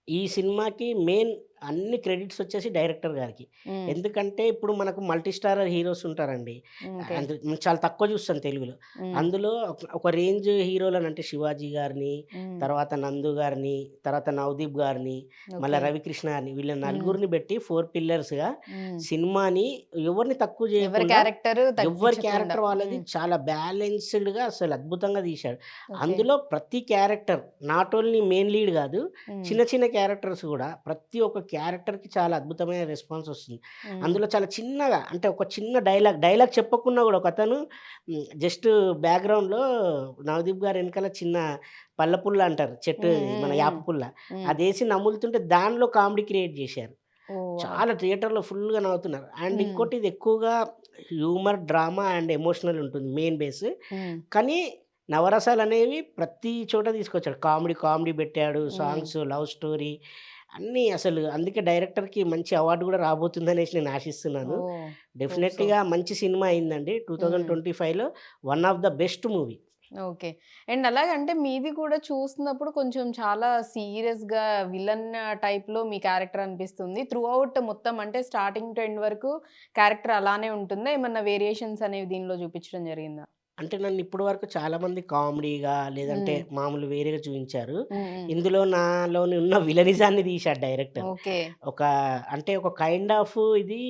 ఈ సినిమాకి మెయిన్ అన్ని క్రెడిట్స్ వచ్చేసి డైరెక్టర్ గారికి. హ్మ్. ఎందుకంటే ఇప్పుడు మనకు మల్టీ స్టారర్ హీరోస్ ఉంటారండి. హ్మ్. ఓకే. చాలా తక్కువ చూస్తాం తెలుగులో. హ్మ్. అందులో ఒక రేంజ్ హీరోలనంటే 'శివాజీ' గారిని, హ్మ్. తర్వాత 'నందు' గారిని, తర్వాత 'నవదీప్' గారిని, మళ్ళా ఓకే. 'రవికృష్ణ' గారిని వీళ్ళ హ్మ్. నలుగురిని పెట్టి 4 పిల్లర్స్‌గా హ్మ్. సినిమాని ఎవరిని తక్కువ ఎవరి చేయకుండా క్యారెక్టర్ ఎవ్వరి తగ్గించకుండా. క్యారెక్టర్ వాళ్ళది హ్మ్. చాలా బ్యాలెన్స్‌డ్‌గా అసలు అద్భుతంగా తీశాడు. ఓకే. అందులో ప్రతి character not only main lead గాదు. హ్మ్. చిన్న చిన్న క్యారెక్టర్స్ గూడా ప్రతి ఒక్క క్యారెక్టర్‌కి చాలా అద్భుతమైన రెస్పాన్స్ ఒస్తుంది. హ్మ్. అందులో చాలా చిన్నగా అంటే ఒక చిన్న డైలాగ్ చెప్పకున్నా గూడా ఒకతను జస్ట్ బ్యాక్‌గ్రౌండ్‌లో నవదీప్ గారు ఎనకాల చిన్న పల్ల పుల్ల అంటారు. చెట్టు హ్మ్. హ్మ్. మన యాప హ్మ్. పుల్ల. హ్మ్. అదేసి నములుతుంటే దానిలో కామెడీ క్రియేట్ జేశారు. ఓహ్! వావ్! చాలా థియేటర్‌లో ఫుల్‌గా నవ్వుతున్నారు. అండ్ హ్మ్. ఇంకోటి ఇది ఎక్కువగా హ్యూమర్, డ్రామా అండ్ ఎమోషనల్ ఉంటుంది మెయిన్ బేస్. హ్మ్. కానీ నవరసాలనేవి ప్రతి చోట తీసుకొచ్చాడు. కామెడీ పెట్టాడు. హ్మ్. సాంగ్స్, లవ్ స్టోరీ అన్నీ అసలు అందుకే డైరెక్టర్‌కి మంచి అవార్డ్ గూడా రాబోతుందనేసి నేను ఆశిస్తున్నాను. ఓహ్! Hope so. డెఫినెట్‌గా మంచి సినిమా అయిందండి. హ్మ్. 2025లో one of the best movie. Okay. And అలాగంటే మీది కూడా చూస్తున్నప్పుడు కొంచెం చాలా సీరియస్‌గా విలన్ టైప్‌లో మీ క్యారెక్టర్ అనిపిస్తుంది. త్రూ ఔట్ మొత్తం అంటే స్టార్టింగ్ టు ఎండ్ వరకు క్యారెక్టర్ అలానే ఉంటుందా? ఏమన్నా వేరియేషన్స్ అనేవి దీనిలో చూపించడం జరిగిందా? అంటే నన్ను ఇప్పటి వరకు చాలామంది కామెడీగా లేదంటే హ్మ్. మామూలు వేరేగా చూయించారు. హ్మ్. హ్మ్. ఇందులో నాలోని ఉన్న విలనిజాన్ని తీశాడు డైరెక్టర్. ఓకే. ఒక అంటే ఒక కైండ్ ఆఫ్ ఇది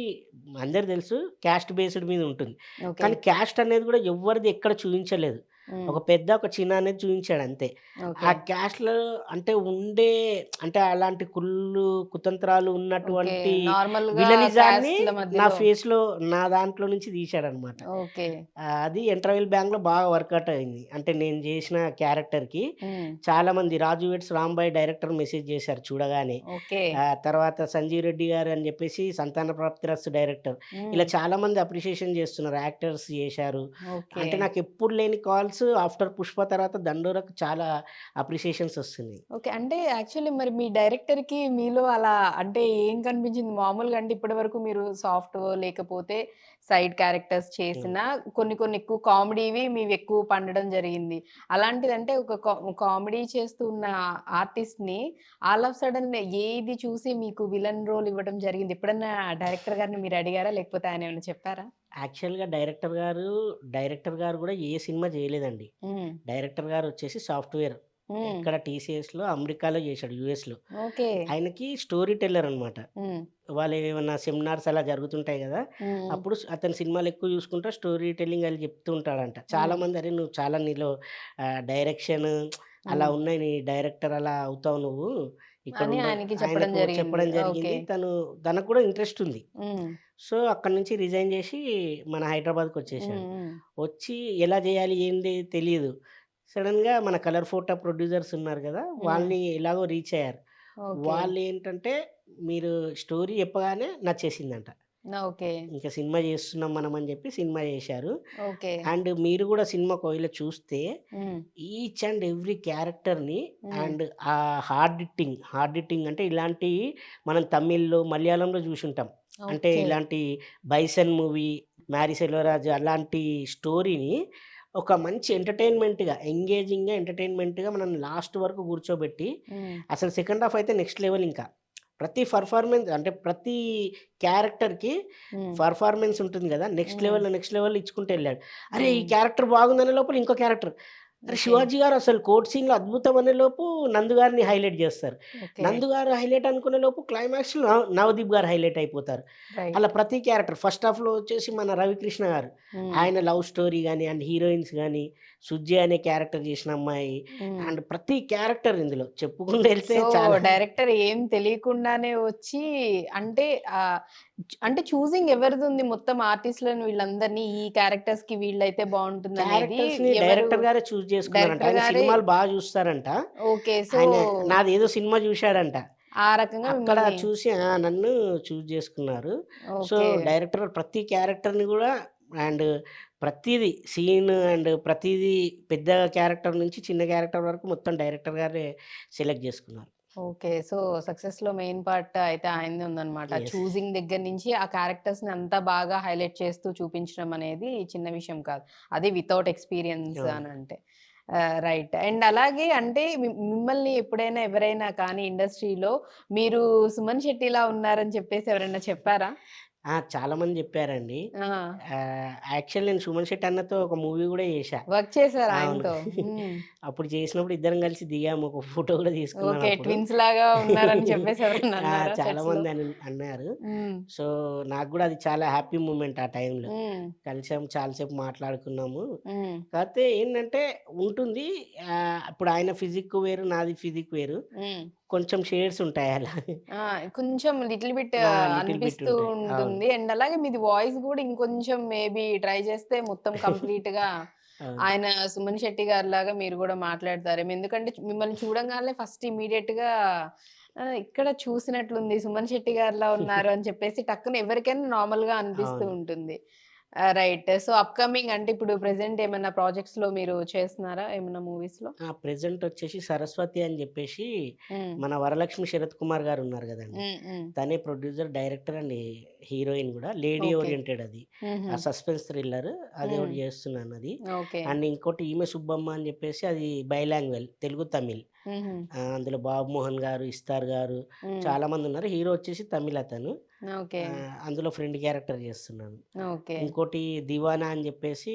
అందరికి తెలుసు క్యాస్ట్ బేస్డ్ మీద ఉంటుంది. ఓకే. కానీ క్యాస్ట్ అనేది కూడా ఎవ్వరిది ఎక్కడ చూయించలేదు. హ్మ్. ఒక పెద్ద, ఒక చిన్న అనేది చూయించాడు అంతే. ఆ ఓకే. క్యాస్ట్‌లో అంటే ఉండే అంటే అలాంటి కుళ్ళు, కుతంత్రాలు ఓకే. ఉన్నటువంటి నార్మల్‌గా విలనిజాన్ని క్యాస్ట్‌ల నా మధ్యలో. ఫేస్‌లో నా దాంట్లో నుంచి తీశాడనమాట. ఓకే. అది ఇంటర్వెల్ బ్యాంక్‌లో బాగా వర్కౌట్ అయింది. అంటే నేను జేసిన క్యారెక్టర్‌కి హ్మ్. చాలామంది 'రాజు వెడ్స్ రాంబాయ్' డైరెక్టర్ మెసేజ్ జేశారు చూడగానే. ఓకే. తర్వాత 'సంజీవ్ రెడ్డి' గారు అని జెప్పేసి 'సంతాన ప్రాప్తిరస్తు' డైరెక్టర్. హ్మ్. ఇలా చాలామంది అప్రిషియేషన్ జేస్తున్నారు. యాక్టర్స్ జేశారు. ఓకే. అంటే నాకెప్పుడు లేని కాల్స్ ఆఫ్టర్ 'పుష్ప' తర్వాత 'దండోర'కి చాలా అప్రిషియేషన్స్ ఒస్తున్నాయి. ఓకే. అంటే యాక్చువల్లీ మరి మీ డైరెక్టర్‌కి మీలో అలా అంటే ఏం కనిపించింది? మామూలుగా అంటే ఇప్పటివరకు మీరు సాఫ్టో లేకపోతే సైడ్ క్యారెక్టర్స్ హ్మ్. చేసినా కొన్ని కొన్ని ఎక్కువ కామెడీవి మీవెక్కువ పండడం జరిగింది. అలాంటిదంటే ఒక కామెడీ చేస్తూ ఉన్న ఆర్టిస్ట్‌ని ఆల్ ఆఫ్ సడెన్ ఏది చూసి మీకు విలన్ రోల్ ఇవ్వడం జరిగింది? ఎప్పుడన్నా డైరెక్టర్ గారిని మీరు అడిగారా? లేకపోతే ఆయన ఏమైనా చెప్పారా? యాక్చువల్‌గా డైరెక్టర్ గారు గూడా ఏ సినిమా జేయలేదండి. హ్మ్. డైరెక్టర్ గారొచ్చేసి సాఫ్ట్‌వేర్. హ్మ్. ఎక్కడ టీసీఎస్‌లో, అమెరికాలో జేశాడు యూఎస్‌లో. ఓకే. ఆయనకి స్టోరీ టెల్లర్ అనమాట. హ్మ్. వాళ్ళేమన్నా సెమినార్స్ అలా జరుగుతుంటాయి గదా! హ్మ్. అప్పుడు అతను సినిమాలు ఎక్కువ జూసుకుంటా స్టోరీ టెల్లింగ్ అది జెప్తూ ఉంటాడంట. హ్మ్. చాలామంది "అరే! నువ్వు చాలా నీలో డైరెక్షన్ అలా హ్మ్. ఉన్నాయి. నీ డైరెక్టర్ అలా అవుతావు నువ్వు. అని ఇక్కడుండవు." ఆయనకి చెప్పడం ఆయనకు జరిగింది. చెప్పడం ఓకే. జరిగింది. తనకు కూడా ఇంట్రెస్ట్ ఉంది. హ్మ్. సో, అక్కడి నుంచి రిజైన్ జేసి మన హ్మ్. హైదరాబాద్‌కొచ్చేసాడు. హ్మ్. వచ్చి ఎలా జేయాలి ఏంది తెలీదు. సడెన్‌గా మన కలర్ ఫోటో ప్రొడ్యూసర్స్ ఉన్నారు గదా! హ్మ్. వాళ్ళని ఎలాగో రీచ్ అయ్యారు. ఓకే. వాళ్ళేంటంటే మీరు స్టోరీ చెప్పగానే నచ్చేసిందంట. ఓకే. ఇంక సినిమా జేస్తున్నాం మనం అని జెప్పి సినిమా జేశారు. ఓకే. అండ్ మీరు గూడా సినిమా ఒకవేళ చూస్తే హ్మ్. ఈచ్ అండ్ ఎవ్రీ క్యారెక్టర్‌ని హ్మ్. అండ్ హార్డ్ హిట్టింగ్ అంటే ఇలాంటియి మనం తమిళ్‌లో, మలయాళంలో జూసుంటాం. అంటే ఓకే. ఇలాంటి 'బైసన్' మూవీ, 'మ్యారీ సెల్వరాజు' అలాంటి స్టోరీని ఒక మంచి ఎంటర్‌టైన్‌మెంట్‌గా మనల్ని లాస్ట్ వరకు కూర్చోబెట్టి, హ్మ్. అసలు సెకండ్ హాఫ్ అయితే నెక్స్ట్ లెవెల్ ఇంకా. ప్రతి పెర్ఫార్మెన్స్ అంటే ప్రతి క్యారెక్టర్‌కి హ్మ్. పెర్ఫార్మెన్స్ ఉంటుంది గదా! హ్మ్. నెక్స్ట్ లెవెల్ ఇచ్చుకుంటూ ఎళ్ళాడు. అరే! ఈ హ్మ్. క్యారెక్టర్ బాగుందనే లోపల ఇంకో క్యారెక్టర్. అరే! ఓకే. 'శివాజీ' గారు అసలు కోర్ట్ సీన్‌లో అద్భుతం అనే లోపు 'నందు' గారిని హైలైట్ జేస్తారు. ఓకే. 'నందు' గారు హైలైట్ అనుకునే లోపు క్లైమాక్స్‌లో 'నవదీప్' గారు హైలైట్ అయిపోతారు. రైట్. అలా ప్రతి క్యారెక్టర్ ఫస్ట్ హాఫ్‌లో వచ్చేసి మన 'రవికృష్ణ' గారు. హ్మ్. ఆయన లవ్ స్టోరీ గాని, అండ్ హీరోయిన్స్ గాని, 'సుజ్జి' అనే క్యారెక్టర్ చేసిన అమ్మాయి హ్మ్. అండ్ ప్రతి క్యారెక్టర్ ఇందులో చెప్పుకుంటూ ఎళ్తే సో, చాలా డైరెక్టర్ ఏం తెలియకుండానే వచ్చి అంటే ఆహ్, అంటే చూసింగ్ ఎవరిదుంది మొత్తం ఆర్టిస్ట్‌లని వీళ్ళందరిని ఈ క్యారెక్టర్స్‌కి వీళ్ళైతే బావుంటుందనేది క్యారెక్టర్స్‌ని ఎవరు డైరెక్టర్ గారే చూజ్ చేసుకున్నారంట. డైరెక్టర్ ఆయన గారే సినిమాలు చూస్తారంట. ఓకే. సో, ఆయన నాదేదో సినిమా చూసాడంట. ఆ రకంగా అక్కడ మిమ్మల్ని చూసి నన్ను చూజ్ చేసుకున్నారు. So, okay. డైరెక్టర్ ప్రతి క్యారెక్టర్‌ని గూడా అండ్ ప్రతీదీ సీన్ అండ్ ప్రతీదీ పెద్ద క్యారెక్టర్ నుంచి చిన్న క్యారెక్టర్ వరకు మొత్తం డైరెక్టర్ గారే సెలెక్ట్ జేసుకున్నారు. ఓకే. సో, సక్సెస్‌లో మెయిన్ పార్ట్ అయితే ఆయనదే ఉందన్నమాట. యెస్. చూసింగ్ దగ్గర నుంచి ఆ క్యారెక్టర్స్‌ని అంతా బాగా హైలైట్ చేస్తూ చూపించడం అనేది చిన్న విషయం కాదు. అది వితౌట్ ఎక్స్‌పీరియన్స్ అవును. అనంటే. రైట్. అండ్ అలాగే అంటే మిమ్మల్ని ఎప్పుడైనా ఎవరైనా కానీ ఇండస్ట్రీలో మీరు 'సుమన్ శెట్టిలా ఉన్నారని' చెప్పేసి ఎవరైనా చెప్పారా? చాలామంది జెప్పారండి. ఆ! యాక్చువల్ నేను 'సుమన్ శెట్టి' అన్నతో ఒక మూవీ గూడా జేశా. వర్క్ చేసారు అవును. ఆయనతో. హ్మ్. అప్పుడు చేసినప్పుడు ఇద్దరం కలిసి దిగాము. ఒక ఫోటో గూడా తీసుకున్నాను ఓకే. అప్పుడు. ట్విన్స్‌లాగా ఉన్నారని చెప్పేసి ఎవరైనా అన్నారా సెట్స్‌లో? చాలామంది అన్నారు. హ్మ్. సో, నాకు గూడా అది చాలా హ్యాపీ మూమెంట్ ఆ టైంలో. హ్మ్. కలిసాము, చాలా సేపు మాట్లాడుకున్నాము. హ్మ్. కాపోతే ఏంటంటే ఉంటుంది. ఇప్పుడు ఆయన ఫిజిక్ వేరు, నాది ఫిజిక్ వేరు. హ్మ్. కొంచెం షేడ్స్ ఉంటాయి అలా. ఆ! కొంచెం లిటిల్ బిట్ లిటిల్ బిట్ అనిపిస్తూ ఉంటాయి. అవును. ఉంటుంది. అండ్ అలాగే మీది వాయిస్ గూడా ఇంకొంచెం మేబీ ట్రై చేస్తే మొత్తం కంప్లీట్‌గా అవును. ఆయన 'సుమన్ శెట్టి' గారిలాగా మీరు గూడా మాట్లాడతారేమో. ఎందుకంటే మిమ్మల్ని చూడంగానే ఫస్ట్ ఇమ్మీడియేట్‌గా ఇక్కడ చూసినట్లుంది 'సుమన్ శెట్టి' గారిలా ఉన్నారు అని చెప్పేసి టక్కున ఎవరికైనా నార్మల్‌గా అనిపిస్తూ అవును. ఉంటుంది. రైట్. సో, అప్‌కమింగ్ అంటే ఇప్పుడు ప్రెజెంట్ ఏమన్నా ప్రాజెక్ట్స్‌లో మీరు చేస్తున్నారా? ఏమన్నా మూవీస్‌లో? ప్రెజెంట్ వచ్చేసి 'సరస్వతి' అని జెప్పేసి హ్మ్. మన 'వరలక్ష్మి శరత్ కుమార్' గారున్నారు గదండీ! హ్మ్. హ్మ్. తనే ప్రొడ్యూసర్, డైరెక్టర్ అండ్ హీరోయిన్ గూడా. Lady okay. ఓరియెంటెడ్ అది. హుహు. ఆ సస్పెన్స్ థ్రిల్లర్ అది హ్మ్. ఒకటి జేస్తున్నానది. ఓకే. అండ్ ఇంకోటి 'ఈమె సుబ్బమ్మ' అని జెప్పేసి అది బైలాంగ్వేజ్ తెలుగు, తమిళ్. హుహు. అందులో 'బాబు మోహన్' గారు, 'ఇస్తార్' గారు హ్మ్. చాలామందున్నారు. హీరో వచ్చేసి తమిళ్ అతను. ఓకే. అందులో ఫ్రెండ్ క్యారెక్టర్ జేస్తున్నాను. ఓకే. ఇంకోటి 'దివానా' అని జెప్పేసి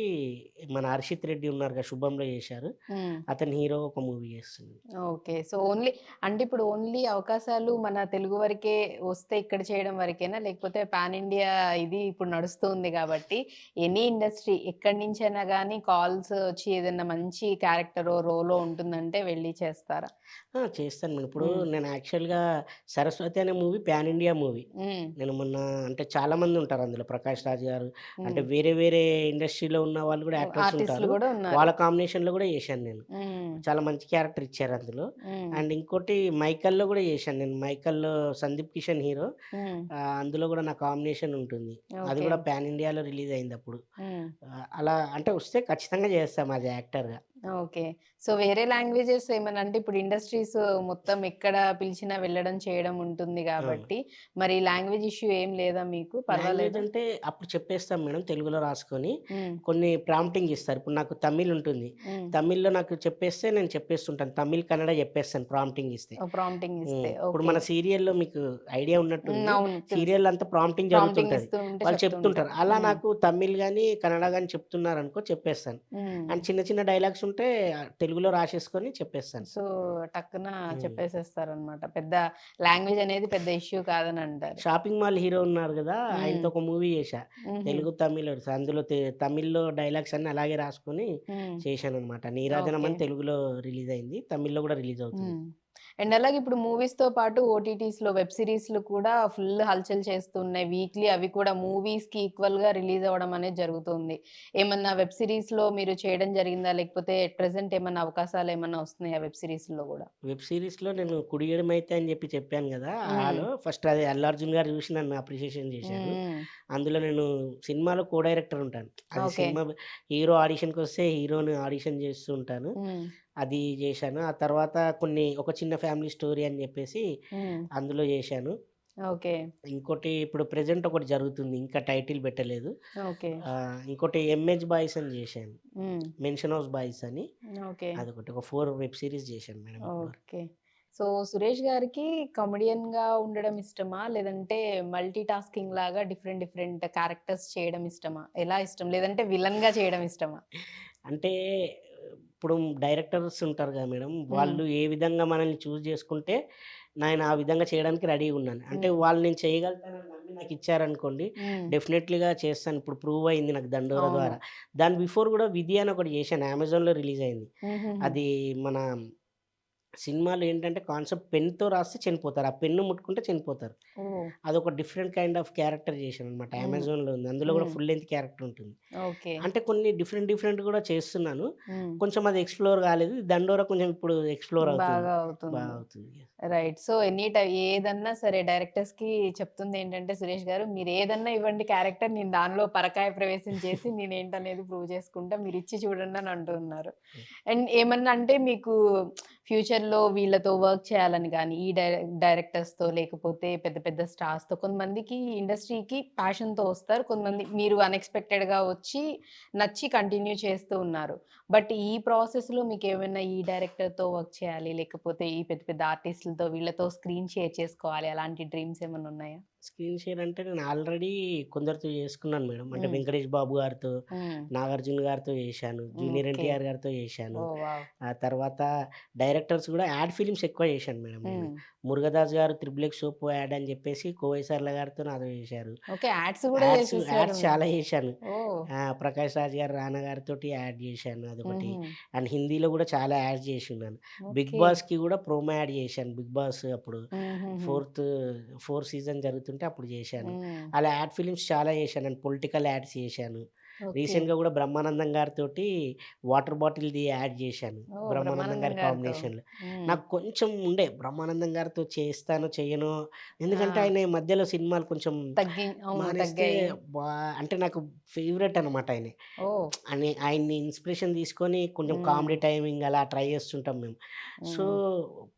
మన 'హర్షిత్ రెడ్డి' ఉన్నారుగా 'శుభంలో' జేశారు. హ్మ్. అతను హీరో ఒక మూవీ జేస్తున్నాను. ఓకే. సో, ఓన్లీ అంటే ఇప్పుడు ఓన్లీ అవకాశాలు మన తెలుగు వరకే వస్తే ఇక్కడ చేయడం వరకేనా? లేకపోతే పాన్ ఇండియా ఇది ఇప్పుడు నడుస్తుంది గాబట్టి, ఎనీ ఇండస్ట్రీ ఎక్కడి నుంచైనా గానీ కాల్స్ వచ్చి ఏదన్నా మంచి క్యారెక్టరో, రోలో ఉంటుందంటే వెళ్లి చేస్తారా? చేస్తాను మేడం. ఇప్పుడు హ్మ్. నేను యాక్చువల్‌గా 'సరస్వతి' అనే మూవీ పాన్ ఇండియా మూవీ. హ్మ్. నేను మొన్న అంటే చాలామంది ఉంటారు అందులో. 'ప్రకాష్ రాజ్' గారు అంటే హ్మ్. వేరే వేరే ఇండస్ట్రీలో ఉన్న వాళ్ళు గూడా యాక్టర్స్ ఆర్టిస్ట్‌లు ఉంటారు. గూడా ఉన్నారు. వాళ్ళ కాంబినేషన్‌లో గూడా చేశాను నేను. హ్మ్. చాలా మంచి క్యారెక్టర్ ఇచ్చారు అందులో. హ్మ్. అండ్ ఇంకోటి 'మైకల్‌లో' గూడా చేశాను నేను. 'మైకల్‌లో' సందీప్ కిషన్ హీరో. హ్మ్. అందులో గూడా నా కాంబినేషన్ ఉంటుంది. అది ఓకే. గూడా పాన్ ఇండియాలో రిలీజ్ అయిందప్పుడు. హ్మ్. అలా అంటే వస్తే ఖచ్చితంగా చేస్తాం యాస్ ఎ యాక్టర్‌గా. ఓకే. సో, వేరే లాంగ్వేజెస్ ఏమన్నా అంటే ఇప్పుడు ఇండస్ట్రీస్ మొత్తం ఎక్కడ పిలిచినా వెళ్ళడం, చేయడం ఉంటుంది అవును. గాబట్టి, మరి లాంగ్వేజ్ ఇష్యూ ఏం లేదా మీకు? లాంగ్వేజ్ పర్వాలేదా? అంటే అప్పుడు చెప్పేస్తాం మేడం తెలుగులో రాసుకొని. హ్మ్. కొన్ని ప్రాంప్టింగ్ ఇస్తారు. ఇప్పుడు నాకు తమిళ్ ఉంటుంది. హ్మ్. తమిళ్‌లో నాకు చెప్పేస్తే నేను చెప్పేస్తుంటాను. తమిళ్, కన్నడ చెప్పేస్తాను ప్రాంప్టింగ్ ఇస్తే. ప్రాంప్టింగ్ ఇస్తే. ఇప్పుడు ఓకే. మన సీరియల్‌లో మీకు ఐడియా హ్మ్. ఉన్నట్టుంది. అవును. తెలుసు. సీరియల్ అంతా ప్రాంప్టింగ్ ప్రాంప్టింగ్ జరుగుతుంటది. ఇస్తూ ఉంటే వాళ్ళు చెప్తూ చెప్తుంటారు. ఉంటారు. అలా హ్మ్. నాకు తమిళ్ గాని, కన్నడ గాని చెప్తున్నారనుకో చెప్పేస్తాను. హ్మ్. అండ్ చిన్న చిన్న డైలాగ్స్ ఉంటే తెలుగులో రాసేసుకొని చెప్పేస్తాను. సో, టక్కున హ్మ్. చెప్పేసేస్తారనమాట. పెద్ద లాంగ్వేజ్ అనేది పెద్ద ఇష్యూ కాదని అంటారు. షాపింగ్ మాల్ హీరో ఉన్నారు గదా! హ్మ్. ఆయనతో ఒక మూవీ చేశా. హుహు. తెలుగు, తమిళ్ అందులో తమిళ్‌లో డైలాగ్స్ అన్నీ అలాగే రాసుకొని హ్మ్. చేశాననమాట. 'నీరాజనం' ఓకే. అని తెలుగులో రిలీజ్ అయింది. తమిళ్‌లో గూడా రిలీజ్ అవుతుంది. హ్మ్. అండ్ అలాగే ఇప్పుడు మూవీస్‌తో పాటు ఓటీటీస్‌లో వెబ్ సీరీస్‌లు కూడా ఫుల్ హల్చల్ చేస్తున్నాయి. వీక్లీ అవి కూడా మూవీస్‌కి ఈక్వల్‌గా రిలీజ్ అవ్వడం అనేది జరుగుతుంది. ఏమన్నా వెబ్ సీరీస్‌లో మీరు చేయడం జరిగిందా? లేకపోతే ఎట్ ప్రెజెంట్ ఏమన్నా అవకాశాలేమన్నా వస్తున్నాయా వెబ్ సీరీస్‌లో గూడా? వెబ్ సీరీస్‌లో నేను 'కుడియడమైతే' అని చెప్పాను గదా! హ్మ్. ఫస్ట్ అది అల్లు అర్జున్ గారు చూసి నన్ను అప్రిషియేషన్ చేశారు. హ్మ్. అందులో నేను సినిమాలో కో డైరెక్టర్ ఉంటాను. అది ఓకే. సినిమా హీరో ఆడిషన్‌కొస్తే హీరోని ఆడిషన్ చేస్తూ ఉంటాను. హ్మ్. అది చేశాను. ఆ తర్వాత ఒక చిన్న ఫ్యామిలీ స్టోరీ అని చెప్పేసి హ్మ్. అందులో చేశాను. ఓకే. ఇంకోటి ఇప్పుడు ప్రెజెంట్ ఒకటి జరుగుతుంది. ఇంకా టైటిల్ పెట్టలేదు. ఓకే. ఇంకోటి 'ఎంహెచ్ బాయ్స్' అని చేశాను. హ్మ్. 'మెన్షన్ హౌస్ బాయ్స్' అని ఓకే. అదొకటి. ఒక 4 వెబ్ సీరీస్ చేశాను మేడం ఇప్పటివరకు. ఓకే. సో, సురేష్ గారికి కమెడియన్‌గా ఉండడం ఇష్టమా? లేదంటే మల్టీ టాస్కింగ్ లాగా డిఫరెంట్ డిఫరెంట్ క్యారెక్టర్స్ చేయడం ఇష్టమా? ఎలా ఇష్టం? లేదంటే విలన్‌గా చేయడం ఇష్టమా? అంటే ఇప్పుడు డైరెక్టర్స్ ఉంటారు కదా మేడం! హ్మ్. వాళ్ళు ఏ విధంగా మనల్ని చూజ్ చేసుకుంటే, నేను ఆ విధంగా చేయడానికి రెడీగున్నాను. అంటే హ్మ్. వాళ్ళు నేను చేయగలుగుతానని నమ్మి నాకిచ్చారనుకోండి, హ్మ్. డెఫినెట్‌లీగా చేస్తాను. ఇప్పుడు ప్రూవ్ అయింది నాకు 'దండోర' అవును. ద్వారా. దాని బిఫోర్ గూడా 'విధి' అని ఒకటి చేశాను. అమెజాన్‌లో రిలీజ్ అయింది. హుహుహు. అది మన సినిమాలో ఏంటంటే కాన్సెప్ట్ పెన్‌తో రాస్తే చనిపోతారు. ఆ పెన్ను ముట్టుకుంటే చనిపోతారు. ఓహ్! అదొక డిఫరెంట్ కైండ్ ఆఫ్ క్యారెక్టర్ చేశాననమాట. హ్మ్. అమెజాన్‌లో ఉంది. అందులో కూడా హ్మ్. ఫుల్ లెంగ్త్ క్యారెక్టర్ ఉంటుంది. ఓకే. అంటే కొన్ని డిఫరెంట్ కూడా చేస్తున్నాను. హ్మ్. కొంచెం అది ఎక్స్‌ప్లోర్ కాలేదు. 'దండోర' కొంచెం ఇప్పుడు ఎక్స్‌ప్లోర్ అవుతుంది. బాగా బాగా అవుతుంది. అవుతుంది. రైట్. సో, ఏదన్నా సరే డైరెక్టర్స్‌కి చెప్తుందేంటంటే సురేష్ గారు, మీరేదన్నా ఇవ్వండి క్యారెక్టర్ నేను దానిలో పరకాయ ప్రవేశం చేసి నేనేంటనేది ప్రూవ్ చేసుకుంటా. మీరిచ్చి చూడండి అని అంటూ ఉన్నారు. అండ్ ఏమన్నా అంటే మీకు ఫ్యూచర్‌లో వీళ్ళతో వర్క్ చేయాలని గాని, ఈ డైరెక్టర్స్‌తో లేకపోతే పెద్ద పెద్ద స్టార్స్‌తో కొంతమందికి ఇండస్ట్రీకి ప్యాషన్‌తో వస్తారు. కొంతమంది మీరు అన్‌ఎక్స్‌పెక్టెడ్‌గా వచ్చి నచ్చి కంటిన్యూ చేస్తూ ఉన్నారు. బట్ ఈ ప్రాసెస్‌లో మీకేమైనా ఈ డైరెక్టర్‌తో వర్క్ చేయాలి, లేకపోతే ఈ పెద్ద పెద్ద ఆర్టిస్ట్‌లతో వీళ్ళతో స్క్రీన్ షేర్ చేసుకోవాలి అలాంటి డ్రీమ్స్ ఏమన్నా ఉన్నాయా? స్క్రీన్ షేర్ అంటే నేను ఆల్రెడీ కొందరితో చేసుకున్నాను మేడం. అంటే హ్మ్. 'వెంకటేష్ బాబు' గారితో, హ్మ్. 'నాగార్జున' గారితో చేశాను. 'Junior okay. ఎన్టీఆర్' గారితో చేశాను. ఓహ్! వావ్! ఆ తర్వాత డైరెక్టర్స్ కూడా యాడ్ ఫిల్మ్స్ ఎక్కువ చేశాను మేడం నేను. హ్మ్. 'మురుగదాస్' గారు 'త్రిబుల్ ఎక్స్ సోపు' యాడ్ అని చెప్పేసి కోవైసర్ల గారితో నాతో చేశారు. ఓకే. యాడ్స్ గూడా చేసేసారు యాడ్స్ మీరు. చాలా చేశాను. ఓహ్! 'ప్రకాష్ రాజ్' గారు, 'రానా' గారితోటి యాడ్ చేశాను అదొకటి. హుహు. అండ్ హిందీలో కూడా చాలా యాడ్స్ చేసున్నాను. 'Big okay. బాస్‌కి' కూడా ప్రోమో యాడ్ చేశాను. 'బిగ్ బాస్' అప్పుడు హుహుహు. ఫోర్త్ 4 సీజన్ జరుగుతుంటే అప్పుడు చేశాను. హ్మ్. అలా యాడ్ ఫిల్మ్స్ చాలా చేశాను. అండ్ పొలిటికల్ యాడ్స్ చేశాను. ఓకే. రీసెంట్‌గా కూడా బ్రహ్మానందం గారితోటి వాటర్ బాటిల్‌ది యాడ్ చేశాను. ఓహ్! బ్రహ్మానందం బ్రహ్మానందం గారి గారితో. కాంబినేషన్‌లో. హ్మ్. నాకు కొంచెం ఉండే బ్రహ్మానందం గారితో చేస్తానో, చెయ్యనో ఎందుకంటే ఆ! ఆయన ఈ మధ్యలో సినిమాలు కొంచెం అవును. మానేస్తే తగ్గాయి. బా అంటే నాకు ఫేవరెట్ అనమాట ఆయనే. ఓహ్! ఆయన్ని ఇన్‌స్పిరేషన్ తీసుకొని కొంచెం హ్మ్. కామెడీ టైమింగ్ అలా ట్రై చేస్తుంటాం మేము. సో, హ్మ్.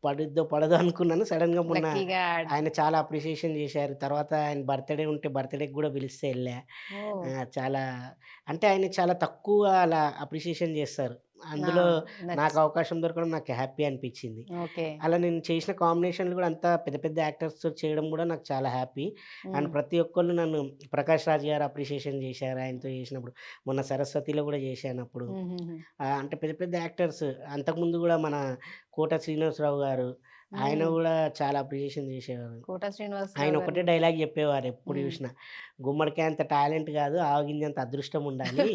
పడిద్దో పడదో అనుకున్నాను. సడెన్‌గా మొన్న లక్కీగా ఆయన చాలా అప్రిషియేషన్ చేశారు. తర్వాత ఆయన బర్త్‌డే ఉంటే బర్త్‌డేకి గూడా పిలిస్తే ఎళ్ళా. ఓహ్! చాలా అంటే ఆయన చాలా తక్కువ అలా అప్రిషియేషన్ చేస్తారు. ఆ! అందులో నాకు నచ్చి అవకాశం దొరకడం నాకు హ్యాపీ అనిపిచ్చింది. ఓకే. అలా నేను చేసిన కాంబినేషన్‌లు గూడా అంతా పెద్ద పెద్ద యాక్టర్స్‌తో చేయడం గూడా నాకు చాలా హ్యాపీ. అండ్ హ్మ్. ప్రతి ఒక్కళ్ళు నన్ను 'ప్రకాష్ రాజ్' గారు అప్రిషియేషన్ చేశారు ఆయనతో చేసినప్పుడు. మొన్న 'సరస్వతిలో' గూడా చేశానప్పుడు. హుహుహు. అంటే పెద్ద పెద్ద యాక్టర్స్ అంతకుముందు గూడా మన 'కోట శ్రీనివాసరావు' గారు ఆయన హ్మ్. గూడా చాలా అప్రిషియేషన్ చేసేవారు. 'కోట ఆయన శ్రీనివాసరావు' గారు ఒకటే గూడా. డైలాగ్ చెప్పేవారు ఎప్పుడు హ్మ్. చూసినా. "గుమ్మడికాయ అంత టాలెంట్ గాదు, ఆవగింజంత అదృష్టం ఉండాలి"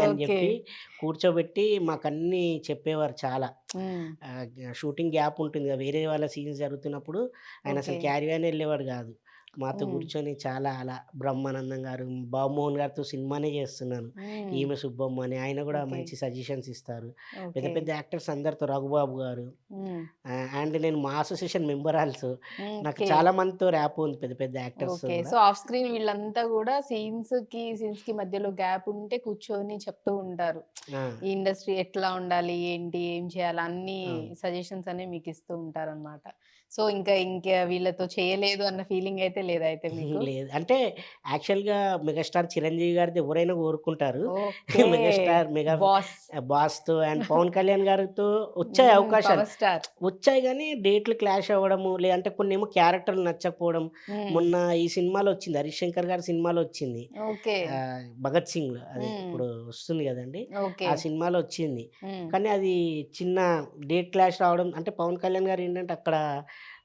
అని ఓకే. జెప్పి కూర్చోబెట్టి మాకన్నీ చెప్పేవారు చాలా. హ్మ్. షూటింగ్ గ్యాప్ ఉంటుంది గదా! వేరే వాళ్ళ సీన్స్ జరుగుతున్నప్పుడు ఆయన ఓకే. అసలు క్యారీ ఆన్ ఎళ్ళేవాడు గాదు. మాతో హ్మ్. కూర్చొని చాలా అలా బ్రహ్మానందం గారు, బాబుమోహన్ గారితో సినిమానే చేస్తున్నాను. హ్మ్. ఈమె సుబ్బమ్మ అని ఆయన గూడా ఓకే. మంచి సజెషన్స్ ఇస్తారు. పెద్ద ఓకే. పెద్ద యాక్టర్స్ అందరితో 'రఘుబాబు' గారు హ్మ్. అండ్ నేను మా అసోసియేషన్ మెంబర్ ఆల్సో. నాకు ఓకే. చాలా మందితో ర్యాపో ఉంది పెద్ద పెద్ద యాక్టర్స్‌తో ఓకే. గూడా. సో, ఆఫ్ స్క్రీన్ వీళ్ళంతా గూడా సీన్స్‌కి మధ్యలో గ్యాప్ ఉంటే కూర్చొని చెప్తూ ఉంటారు. ఆ! ఈ ఇండస్ట్రీ ఎట్లా ఉండాలి? ఏంటి? ఏం చేయాలి? అన్నీ అవును. సజెషన్స్ అనేవి మీకిస్తూ ఉంటారనమాట. సో, ఇంకా వీళ్ళతో చేయలేదు అన్న ఫీలింగ్ అయితే లేదయితే మీకు? లేదు. అంటే యాక్చువల్‌గా మెగాస్టార్ చిరంజీవి గారిది ఎవరైనా కోరుకుంటారు. ఓకే. Megastar mega boss. 'బాస్‌తో' అండ్ పవన్ కళ్యాణ్ గారితో వచ్చాయి హ్మ్. అవకాశాలు. 'Power star.' వచ్చాయి గానీ డేట్‌లు క్లాష్ అవ్వడము, లేదంటే కొన్నేమో క్యారెక్టర్‌లు నచ్చకపోవడం. హ్మ్. మొన్న ఈ సినిమాలో వచ్చింది 'హరీష్ శంకర్' గారి సినిమాలో వచ్చింది. ఓకే. 'భగత్ సింగ్‌లో' అదే హ్మ్. ఇప్పుడు వస్తుంది గదండీ! ఓకే. ఆ సినిమాలో వచ్చింది. హ్మ్. కానీ అది చిన్న డేట్ క్లాష్ రావడం అంటే పవన్ కళ్యాణ్ గారేంటంటే అక్కడ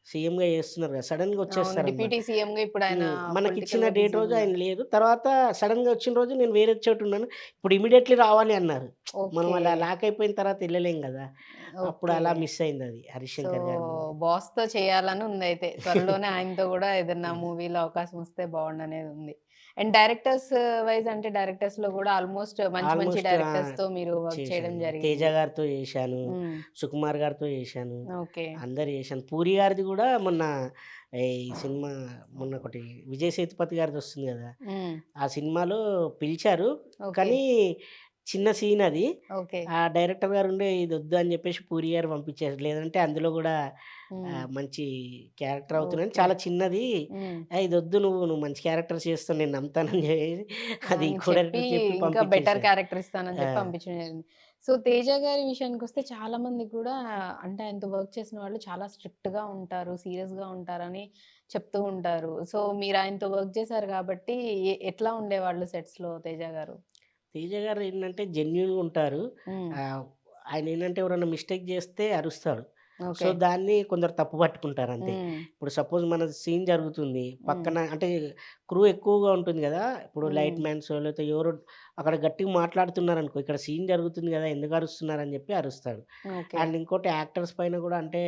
సీఎంగా చేస్తున్నారు కదా! సడెన్‌గా అవును. వచ్చేస్తారనమాట. డిప్యూటీ సీఎంగా ఇప్పుడాయన మనకిచ్చిన పొలిటికల్‌గా డేట్ రోజు ఆయన బిజీగున్నారు. లేదు. తర్వాత సడెన్‌గా వచ్చిన రోజు నేను వేరే చోటున్నాను. ఇప్పుడు ఇమ్మీడియేట్‌లీ రావాలి అన్నారు. మనం ఓకే. అలా లాక్ అయిపోయిన తర్వాత ఎళ్ళలేం గదా! అప్పుడు ఓకే. అలా మిస్ అయిందది 'హరీష్ సో, శంకర్' గారి మూవీ. బాస్‌తో చేయాలని ఉందయితే. త్వరలోనే ఆయనతో గూడా ఏదన్నా మూవీలో అవకాశం వస్తే బావుండనేదుంది. అండ్ డైరెక్టర్స్ అంటే డైరెక్టర్స్‌లో గూడా ఆల్‌మోస్ట్ మంచి మంచి ఆల్‌మోస్ట్ డైరెక్టర్స్‌తో మీరు వర్క్ చేయడం చేశాను. 'తేజ' జరిగింది. గారితో చేశాను. హ్మ్. 'సుకుమార్' గారితో చేశాను. ఓకే. అందరు చేశాను. 'పూరి' గారిది గూడా మొన్న ఈ సినిమా మొన్నొకటి 'విజయ్ సేతుపతి' గారిదొస్తుంది గదా! హ్మ్. ఆ సినిమాలో పిలిచారు. ఓకే. కానీ చిన్న సీన్ అది. ఓకే. ఆ డైరెక్టర్ గారుండి ఇదొద్దు అని జెప్పేసి 'పూరి' గారు పంపించారు. లేదంటే అందులో గూడా హ్మ్. మంచి క్యారెక్టర్ అవుతున్నాను. ఓకే. చాలా చిన్నది. హ్మ్. ఇదొద్దు నువ్వు మంచి క్యారెక్టర్స్ చేస్తావు నేను నమ్ముతానని జెప్పేసి అది అని కో చెప్పి డైరెక్టర్‌కి చెప్పి ఇంకా బెటర్ పంపించేసారు. క్యారెక్టర్ ఇస్తానని ఆ! చెప్పి పంపించడం జరిగింది. సో, 'తేజ' గారి విషయానికొస్తే చాలా మంది కూడా అంటే ఆయనతో వర్క్ చేసిన వాళ్ళు చాలా స్ట్రిక్ట్‌గా ఉంటారు, సీరియస్‌గా ఉంటారని చెప్తూ ఉంటారు. సో, మీరు ఆయనతో వర్క్ చేశారు కాబట్టి ఎట్లా ఉండేవాళ్ళు సెట్స్‌లో 'తేజ' గారు? 'తేజ' గారు ఏంటంటే జెన్యూన్‌గా ఉంటారు. హ్మ్. ఆహ్, ఆయనేంటంటే ఎవరైనా మిస్టేక్ జేస్తే అరుస్తాడు. So, okay. దాన్ని కొందరు తప్పు పట్టుకుంటారు అంతే. హ్మ్. ఇప్పుడు సపోజ్ మన సీన్ జరుగుతుంది. హ్మ్. పక్కన అంటే క్రూ ఎక్కువగా ఉంటుంది గదా! ఇప్పుడు లైట్ హ్మ్. మ్యాన్సో లేకపోతే ఎవరో అక్కడ గట్టిగా మాట్లాడుతున్నారనుకో, ఇక్కడ సీన్ జరుగుతుంది గదా! ఎందుకు అరుస్తున్నారని జెప్పి అరుస్తాడు. ఓకే. అండ్ ఇంకోటి యాక్టర్స్ పైన గూడా అంటే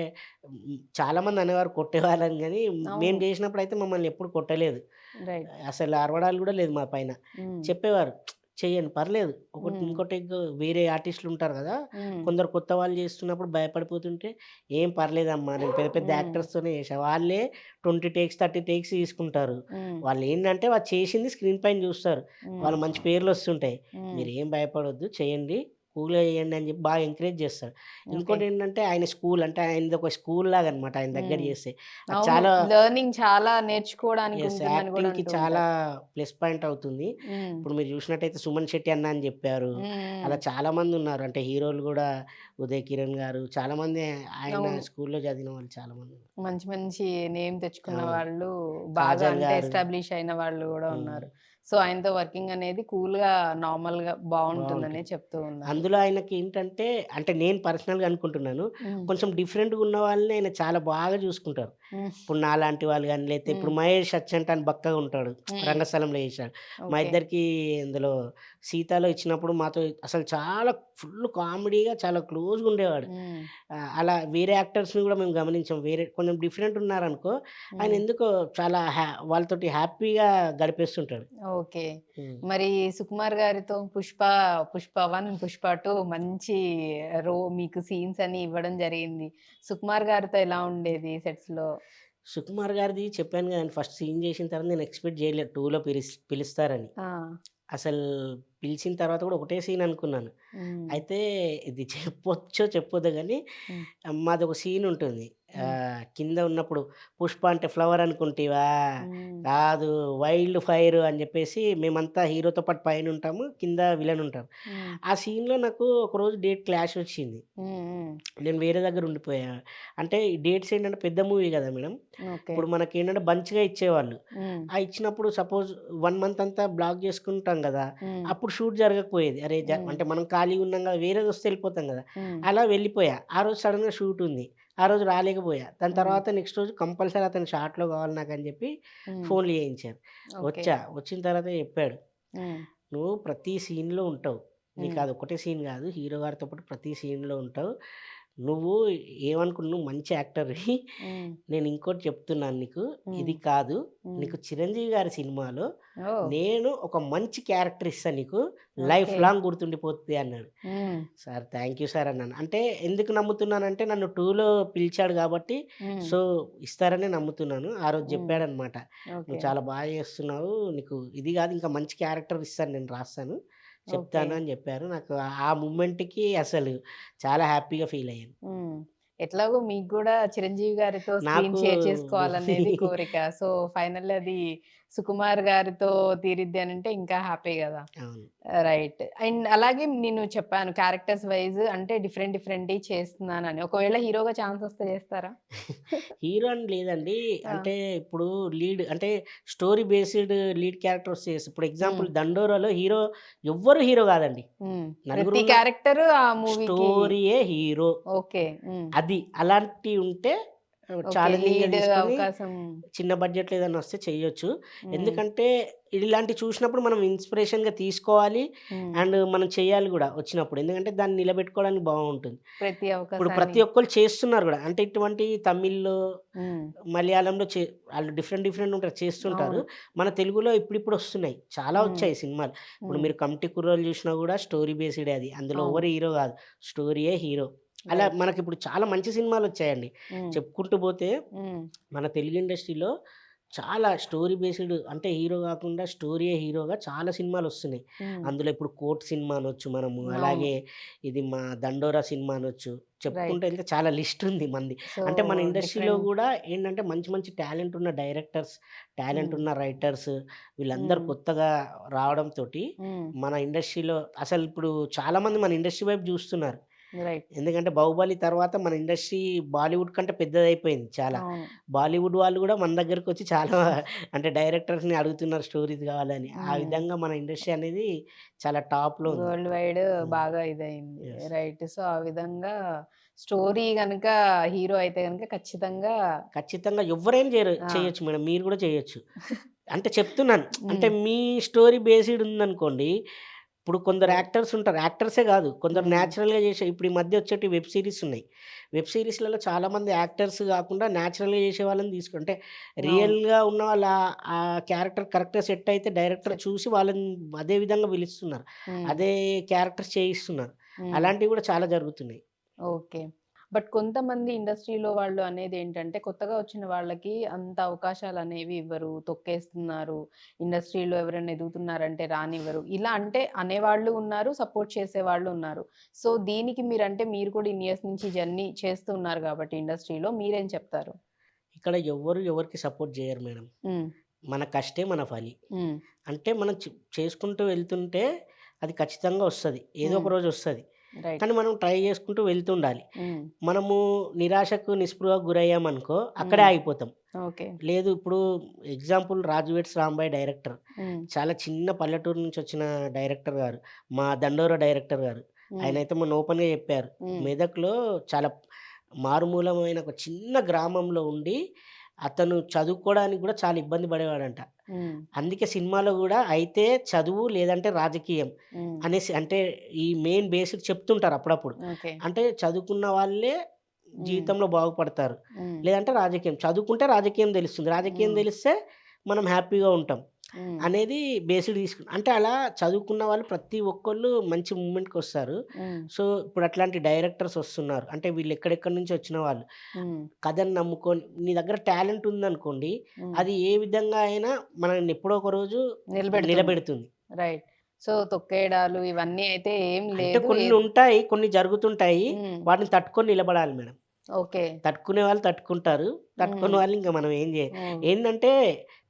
చాలామంది అనేవారు కొట్టేవాళ్ళని గానీ, మేము అవును. జేసినప్పుడైతే మమ్మల్ని ఎప్పుడు కొట్టలేదు. రైట్. అసలు అరవడాలు గూడా లేదు మా పైన. హ్మ్. చెప్పేవారు చెయ్యండి పర్లేదు. హ్మ్. ఇంకో టేక్ వేరే ఆర్టిస్టులుంటారు గదా! హ్మ్. కొందరు కొత్త వాళ్ళు జేస్తున్నప్పుడు భయపడిపోతుంటే, "ఏం పర్లేదమ్మా నేను పెద్ద పెద్ద హ్మ్. యాక్టర్స్‌తోనే చేశా." వాళ్ళే 20 టేక్స్, 30 టేక్స్ తీసుకుంటారు. హ్మ్. వాళ్ళేంటంటే వాళ్ళు చేసింది స్క్రీన్ పైన జూస్తారు. హ్మ్. వాళ్ళు మంచి పేర్లొస్తుంటాయి. హ్మ్. "మీరేం భయపడొద్దు చేయండి. కూల్‌గా చేయండి" అని జెప్పి బాగా ఎంకరేజ్ జేస్తాడు. ఓకే. ఇంకోటేంటంటే ఆయన స్కూల్ అంటే ఆయనదొక స్కూల్ లాగనమాట ఆయన దగ్గర హ్మ్. జేస్తే. అది అవును. చాలా లెర్నింగ్ చాలా నేర్చుకోవడానికి యెస్. ఉంటుందని గూడా యాక్టింగ్‌కి అంటూ చాలా ఉంటారు. ప్లస్ పాయింట్ అవుతుంది. హ్మ్. ఇప్పుడు మీరు జూసినట్టయితే 'సుమన్ శెట్టి' అన్న అని జెప్పారు. హ్మ్. హ్మ్. అలా చాలామందున్నారు. అంటే హీరోలు గూడా 'ఉదయ్ కిరణ్' గారు చాలామంది ఆయన అవును. స్కూల్‌లో చదివిన వాళ్ళు చాలామందున్నారు. మంచి మంచి నేమ్ తెచ్చుకున్న అవును. వాళ్ళు బాగా 'కాజల్' అంటే గారు. ఎస్టాబ్లిష్ అయిన వాళ్ళు గూడా హ్మ్. ఉన్నారు. సో, ఆయనతో వర్కింగ్ అనేది కూల్‌గా, నార్మల్‌గా బావుంటుందనే బావుంటుంది. చెప్తూ ఉన్నారు. అందులో ఆయనకేంటంటే అంటే నేను పర్సనల్‌గా అనుకుంటున్నాను. హ్మ్. కొంచెం డిఫరెంట్‌గా ఉన్న వాళ్ళని ఆయన చాలా బాగా చూసుకుంటారు. హ్మ్. ఇప్పుడు నాలాంటి వాళ్ళు గాని, లేతే ఇప్పుడు హ్మ్. 'మహేష్ అచ్చంటాని' బక్కగా ఉంటాడు. హ్మ్. రంగస్థలంలో చేశాడు. మా ఓకే. ఇద్దరికీ ఇందులో 'సీతాలో' ఇచ్చినప్పుడు మాతో అసలు చాలా ఫుల్ కామెడీగా చాలా క్లోజ్‌గా ఉండేవాడు. హ్మ్. అలా వేరే యాక్టర్స్‌ని గూడా మేము గమనించాం. వేరే కొంచెం డిఫరెంట్ ఉన్నారనుకో, ఆయన హ్మ్. ఎందుకో చాలా వాళ్ళతోటి హ్యాపీగా గడిపేస్తుంటాడు. ఓకే. హ్మ్. మరి సుకుమార్ గారితో 'పుష్ప 1, పుష్ప 2' మంచి మీకు సీన్స్ అని ఇవ్వడం జరిగింది. సుకుమార్ గారితో ఎలా ఉండేది సెట్స్‌లో? సుకుమార్ గారిది చెప్పాను గదండీ! ఫస్ట్ సీన్ జేసిన తర్వాత నేను ఎక్స్‌పెక్ట్ జేయలేదు 2లో పిలుస్తారని. ఆ! అసలు పిలిచిన తర్వాత గూడా ఒకటే సీన్ అనుకున్నాను. హ్మ్. అయితే ఇది చెప్పొచ్చో చెప్పొద్దో గానీ హ్మ్. మాదొక సీన్ ఉంటుంది. హ్మ్. కింద ఉన్నప్పుడు 'పుష్ప' అంటే ఫ్లవర్ అనుకుంటివా? హ్మ్. కాదు వైల్డ్ ఫైర్ అని జెప్పేసి మేమంతా హీరోతో పాటు పైనుంటాము. కింద విలన్ ఉంటారు. హ్మ్. ఆ సీన్‌లో నాకు ఒకరోజు డేట్ క్లాష్ వచ్చింది. హ్మ్. హ్మ్. నేను వేరే దగ్గర ఉండిపోయా. అంటే ఈ డేట్స్ ఏంటంటే పెద్ద మూవీ గదా మేడం. ఓకే. ఇప్పుడు మనకేంటంటే బంచ్‌గా ఇచ్చేవాళ్ళు. హ్మ్. ఇచ్చినప్పుడు సపోజ్ 1 మంత్ అంతా బ్లాక్ జేసుకుంటాం గదా! హ్మ్. అప్పుడు షూట్ జరగకపోయేది. అరే! హ్మ్. అంటే మనం ఖాళీగా ఉన్నాం గదా! వేరేదొస్తే ఎళ్ళిపోతాం గదా! హ్మ్. అలా వెళ్ళిపోయా. ఆ రోజు సడెన్‌గా షూట్ ఉంది. ఆ రోజు రాలేకపోయా. దాని హ్మ్. తర్వాత నెక్స్ట్ రోజు కంపల్సరీ అతను షాట్‌లో గావాలి నాకని జెప్పి హ్మ్. ఫోన్‌లు చేయించారు. ఓకే. వచ్చా. వచ్చిన తర్వాత చెప్పాడు. హ్మ్. "నువ్వు ప్రతి సీన్‌లో ఉంటావు. నీకు హ్మ్. అదొక్కటే సీన్ గాదు. హీరో గారితో పాటు ప్రతి సీన్‌లో ఉంటావు. నువ్వు ఏమనుకున్నావు నువ్వు మంచి యాక్టర్‌వి. హ్మ్. నేను ఇంకోటి చెప్తున్నాను నీకు. హ్మ్. ఇది కాదు. హ్మ్. నీకు 'చిరంజీవి' గారి సినిమాలో ఓహ్! నేను ఒక మంచి క్యారెక్టర్ ఇస్తా నీకు. Life okay. లాంగ్ గుర్తుండిపోద్ది" అన్నాడు. హ్మ్. సార్ థాంక్ యూ సార్ అన్నాను. అంటే ఎందుకు నమ్ముతున్నానంటే నన్ను 2లో పిలిచాడు గాబట్టి, హ్మ్. సో, ఇస్తారనే నమ్ముతున్నాను. ఆ రోజు హ్మ్. జెప్పాడనమాట. "నువ్వు ఓకే. చాలా బాగా చేస్తున్నావు. నీకు ఇది గాదు ఇంకా మంచి క్యారెక్టర్ ఇస్తాను నేను రాస్తాను. ఓకే. చెప్తాను" అని జెప్పారు. నాకు ఆ మూమెంట్‌కి అసలు చాలా హ్యాపీగా ఫీల్ అయ్యాను. హ్మ్. ఎట్లాగో మీకు గూడా చిరంజీవి గారితో స్క్రీన్ నాకు షేర్ చేసుకోవాలనేది కోరిక. సో, ఫైనల్లీ అది సుకుమార్ గారితో తీరిద్ది అనంటే ఇంకా హ్యాపీ గదా! అవును. రైట్. అండ్ అలాగే నేను చెప్పాను క్యారెక్టర్స్ వైస్ అంటే డిఫరెంట్ డిఫరెంట్‌యి చేస్తున్నానని. ఒకవేళ హీరోగా ఛాన్స్ వస్తే చేస్తారా? హీరో అని లేదండి. ఆ! అంటే ఇప్పుడు లీడ్ అంటే స్టోరీ బేస్డ్ లీడ్ క్యారెక్టర్స్ ఇప్పుడు హ్మ్. ఎగ్జాంపుల్ 'దండోరాలో' ఎవ్వరు హీరో గాదండి. హ్మ్. ప్రతి నలుగురున్న క్యారెక్టరు ఆ మూవీకి స్టోరీయే హీరో. ఓకే. హ్మ్. అది. అలాంటివుంటే ఓకే. ఛాలెంజింగ్‌గా లీడ్ తీసుకొని అవకాశం చిన్న బడ్జెట్‌లో ఏదైనా వస్తే చెయ్యొచ్చు. హ్మ్. ఎందుకంటే ఇలాంటివి చూసినప్పుడు మనం ఇన్‌స్పిరేషన్‌గా తీసుకోవాలి. హ్మ్. అండ్ మనం చేయాలి గూడా వచ్చినప్పుడు. ఎందుకంటే దాన్ని నిలబెట్టుకోవడానికి బావుంటుంది. ప్రతి ఇప్పుడు అవకాశాన్ని ప్రతి ఒక్కళ్ళు చేస్తున్నారు గూడా. అంటే ఇటువంటి తమిళ్‌లో, హ్మ్. మలయాళంలో ఆళ్ళు డిఫరెంట్ డిఫరెంట్ ఉంటారు చేస్తుంటారు. అవును. మన తెలుగులో ఇప్పుడిప్పుడు వస్తున్నాయి. చాలా హ్మ్. వచ్చాయి సినిమాలు. ఇప్పుడు హ్మ్. మీరు 'కమిటీ కుర్రోళ్ళు' చూసినా గూడా స్టోరీ బేస్డే అది. అందులో అవును. ఎవరు హీరో గాదు. స్టోరీయే హీరో. అలా రైట్. మనకిప్పుడు చాలా మంచి సినిమాలొచ్చాయండి. హ్మ్. చెప్పుకుంటూ పోతే హ్మ్. మన తెలుగు ఇండస్ట్రీలో చాలా స్టోరీ బేస్డ్ అంటే హీరో గాకుండా స్టోరీయే హీరోగా చాలా సినిమాలొస్తున్నాయి. హ్మ్. అందులో ఇప్పుడు 'కోర్ట్' సినిమా అనొచ్చు మనము. అవును. అలాగే ఇది మా 'దండోరా' సినిమా అనొచ్చు. చెప్పుకుంటూ రైట్. ఎళ్తే చాలా లిస్ట్ ఉంది మనది. సో, అంటే మన ఇండస్ట్రీలో డిఫరెంట్ గూడా ఏంటంటే మంచి మంచి టాలెంట్ ఉన్న డైరెక్టర్స్, టాలెంట్ హ్మ్. ఉన్న రైటర్స్ వీళ్ళందరూ హ్మ్. కొత్తగా రావడంతోటి హ్మ్. మన ఇండస్ట్రీలో అసలిప్పుడు చాలామంది మన ఇండస్ట్రీ వైపు జూస్తున్నారు. రైట్. ఎందుకంటే 'బాహుబలి' తర్వాత మన ఇండస్ట్రీ బాలీవుడ్ కంటే పెద్దదయిపోయింది చాలా. అవును. బాలీవుడ్ వాళ్ళు గూడా మన దగ్గరకొచ్చి చాలా అంటే డైరెక్టర్స్‌ని అడుగుతున్నారు స్టోరీస్ గావాలని. ఆ హ్మ్. విధంగా మన ఇండస్ట్రీ అనేది చాలా టాప్‌లో ఉంది. వరల్డ్ వైడ్ హ్మ్. బాగా ఇదయింది. యెస్. రైట్. సో, ఆ విధంగా స్టోరీ గనుక హీరో అయితే గనుక ఖచ్చితంగా ఖచ్చితంగా ఎవ్వరైనా ఆ! చేయొచ్చు మేడం. మీరు గూడా చేయొచ్చు. అంటే చెప్తున్నాను. అంటే హ్మ్. మీ స్టోరీ బేస్డ్ ఉందనుకోండి. ఇప్పుడు కొందరు రైట్. యాక్టర్స్ ఉంటారు. యాక్టర్సే గాదు. కొందరు హ్మ్. నేచురల్‌గా చేసే ఇప్పుడు ఈ మధ్య వచ్చేటి వెబ్ సీరీస్ ఉన్నాయి. వెబ్ సీరీస్‌లలో చాలామంది యాక్టర్స్ గాకుండా నేచురల్‌గా చేసే వాళ్ళని అంటే అవును. రియల్‌గా ఉన్న వాళ్ళ ఆ క్యారెక్టర్ కరెక్ట్‌గా సెట్ అయితే డైరెక్టర్ సెట్. చూసి వాళ్ళని అదే విధంగా పిలుస్తున్నారు. హ్మ్. అదే క్యారెక్టర్స్ చేయిస్తున్నారు. హ్మ్. అలాంటివి గూడా చాలా జరుగుతున్నాయి. ఓకే. బట్ కొంతమంది ఇండస్ట్రీలో వాళ్ళు అనేదేంటంటే, కొత్తగా వచ్చిన వాళ్ళకి అంత అవకాశాలనేవి ఇవ్వరు. తొక్కేస్తున్నారు. ఇండస్ట్రీలో ఎవరైనా ఎదుగుతున్నారంటే రానివ్వరు. ఇలా అంటే అనేవాళ్ళు ఉన్నారు. సపోర్ట్ చేసేవాళ్ళు ఉన్నారు. సో, దీనికి మీరు కూడా ఇన్ని ఇయర్స్ నుంచి జర్నీ చేస్తూ ఉన్నారు గాబట్టి ఇండస్ట్రీలో మీరేం చెప్తారు? ఇక్కడ ఎవ్వరు ఎవరికీ సపోర్ట్ జేయరు మేడం. హ్మ్. మన కష్టే మన ఫలి. హ్మ్. అంటే మనం చేసుకుంటూ వెళ్తుంటే అది ఖచ్చితంగా వస్తది. ఏదో హ్మ్. ఒక రోజు వస్తది. రైట్. కానీ మనం ట్రై చేసుకుంటూ వెళ్తుండాలి. హ్మ్. మనము నిరాశకు, నిస్పృహకు గురయ్యామనుకో అక్కడే హ్మ్. ఆగిపోతాం. ఓకే. లేదు ఇప్పుడు ఎగ్జాంపుల్ 'రాజు వెడ్స్ రాంబాయ్' డైరెక్టర్. హ్మ్. చాలా చిన్న పల్లెటూరు నుంచి వచ్చిన డైరెక్టర్ గారు. మా దండోర డైరెక్టర్ గారు. హ్మ్. ఆయనైతే మొన్న ఓపెన్‌గా చెప్పారు. హ్మ్. మెదక్‌లో చాలా మారుమూలమైన ఒక చిన్న గ్రామంలో ఉండి అతను చదువుకోవడానికి గూడా చాలా ఇబ్బంది పడేవాడంట. హ్మ్. అందుకే సినిమాలో గూడా అయితే చదువు లేదంటే రాజకీయం హ్మ్. అనేసి అంటే ఈ మెయిన్ బేసిక్ చెప్తుంటారు అప్పుడప్పుడు. ఓకే. అంటే చదువుకున్న వాళ్ళే హ్మ్. జీవితంలో బాగుపడతారు. హ్మ్. లేదంటే రాజకీయం. చదువుకుంటే రాజకీయం తెలుస్తుంది. రాజకీయం హ్మ్. తెలిస్తే మనం హ్యాపీగా ఉంటాం. హ్మ్. అనేది బేస్డ్ అంటే అలా చదువుకున్న వాళ్ళు ప్రతి ఒక్కళ్ళు మంచి మూవ్‌మెంట్‌కొస్తారు. హ్మ్. సో, ఇప్పుడు అట్లాంటి డైరెక్టర్స్ వస్తున్నారు. అంటే వీళ్ళు ఎక్కడెక్కడి నుంచో వచ్చిన వాళ్ళు. హ్మ్. కథను నమ్ముకొని నీ దగ్గర టాలెంట్ ఉందనుకోండి, హ్మ్. అది ఏ విధంగా అయినా మనల్ని ఎప్పుడో ఒక రోజు నిలబెడుతుంది. నిలబెడుతుంది. రైట్. సో, తొక్కేయడాలు ఇవన్నీ అయితే ఏం అంటే లేదు. కొన్ని ఉంటాయి, కొన్ని జరుగుతుంటాయి. హ్మ్. వాటిని తట్టుకొని నిలబడాలి మేడం. ఓకే. తట్టుకునే వాళ్ళు తట్టుకుంటారు. తట్టుకోని హ్మ్. వాళ్ళు ఇంక మనం హ్మ్. ఏందంటే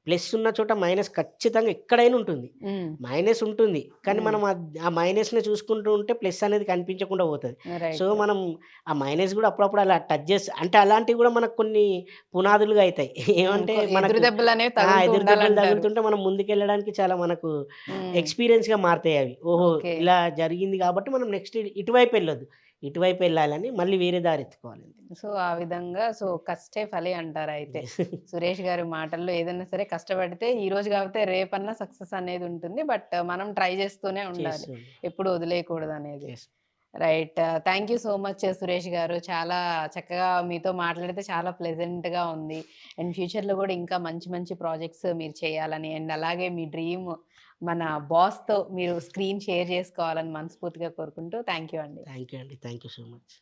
ప్లస్ ఉన్న చోట మైనస్ ఖచ్చితంగా ఎక్కడైనా ఉంటుంది. హ్మ్. మైనస్ ఉంటుంది. కానీ హ్మ్. మనం ఆ మైనస్‌ని చూసుకుంటూ ఉంటే ప్లస్ అనేది కనిపించకుండా పోతది. So, right. మనం ఆ మైనస్ గూడా అప్పుడప్పుడు అలా టచ్ అంటే అలాంటివి గూడా మనకు కొన్ని పునాదులుగా అయితాయి. హ్మ్. ఏమంటే ఎదురు మనకు దెబ్బలనేవి తగులుతూ ఎదురు దెబ్బలు ఉండాలంటారు. తగులుతుంటే మనం ముందుకెళ్ళడానికి చాలా మనకు హ్మ్. ఎక్స్‌పీరియన్స్‌గా మారతాయి అవి. ఓహో! ఓకే. ఇలా జరిగింది కాబట్టి మనం నెక్స్ట్ ఇటువైపు ఎళ్ళొద్దు. ఇటువైపు ఎళ్ళాలని మళ్ళీ వేరే దారి ఎత్తుకోవాలంతే. సో, ఆ విధంగా కష్టే ఫలి అంటారయితే. సురేష్ గారి మాటల్లో ఏదన్నా సరే కష్టపడితే ఈరోజు కాకపోతే రేపన్నా సక్సెస్ అనేది ఉంటుంది. బట్ మనం ట్రై చేస్తూనే ఉండాలి. చేస్తుంది. ఎప్పుడు వదిలేయకూడదనేది. Yes. Right. Thank you so much Suresh గారు. చాలా చక్కగా మీతో మాట్లాడితే చాలా ప్లెజెంట్‌గా ఉంది. అండ్ ఫ్యూచర్‌లో గూడా ఇంకా మంచి మంచి ప్రాజెక్ట్స్ మీరు చేయాలని అండ్ అలాగే మీ డ్రీమ్ మన బాస్‌తో మీరు స్క్రీన్ షేర్ చేసుకోవాలని మనస్ఫూర్తిగా కోరుకుంటూ థాంక్ యూ అండి. థాంక్ యూ అండి. Thank you so much.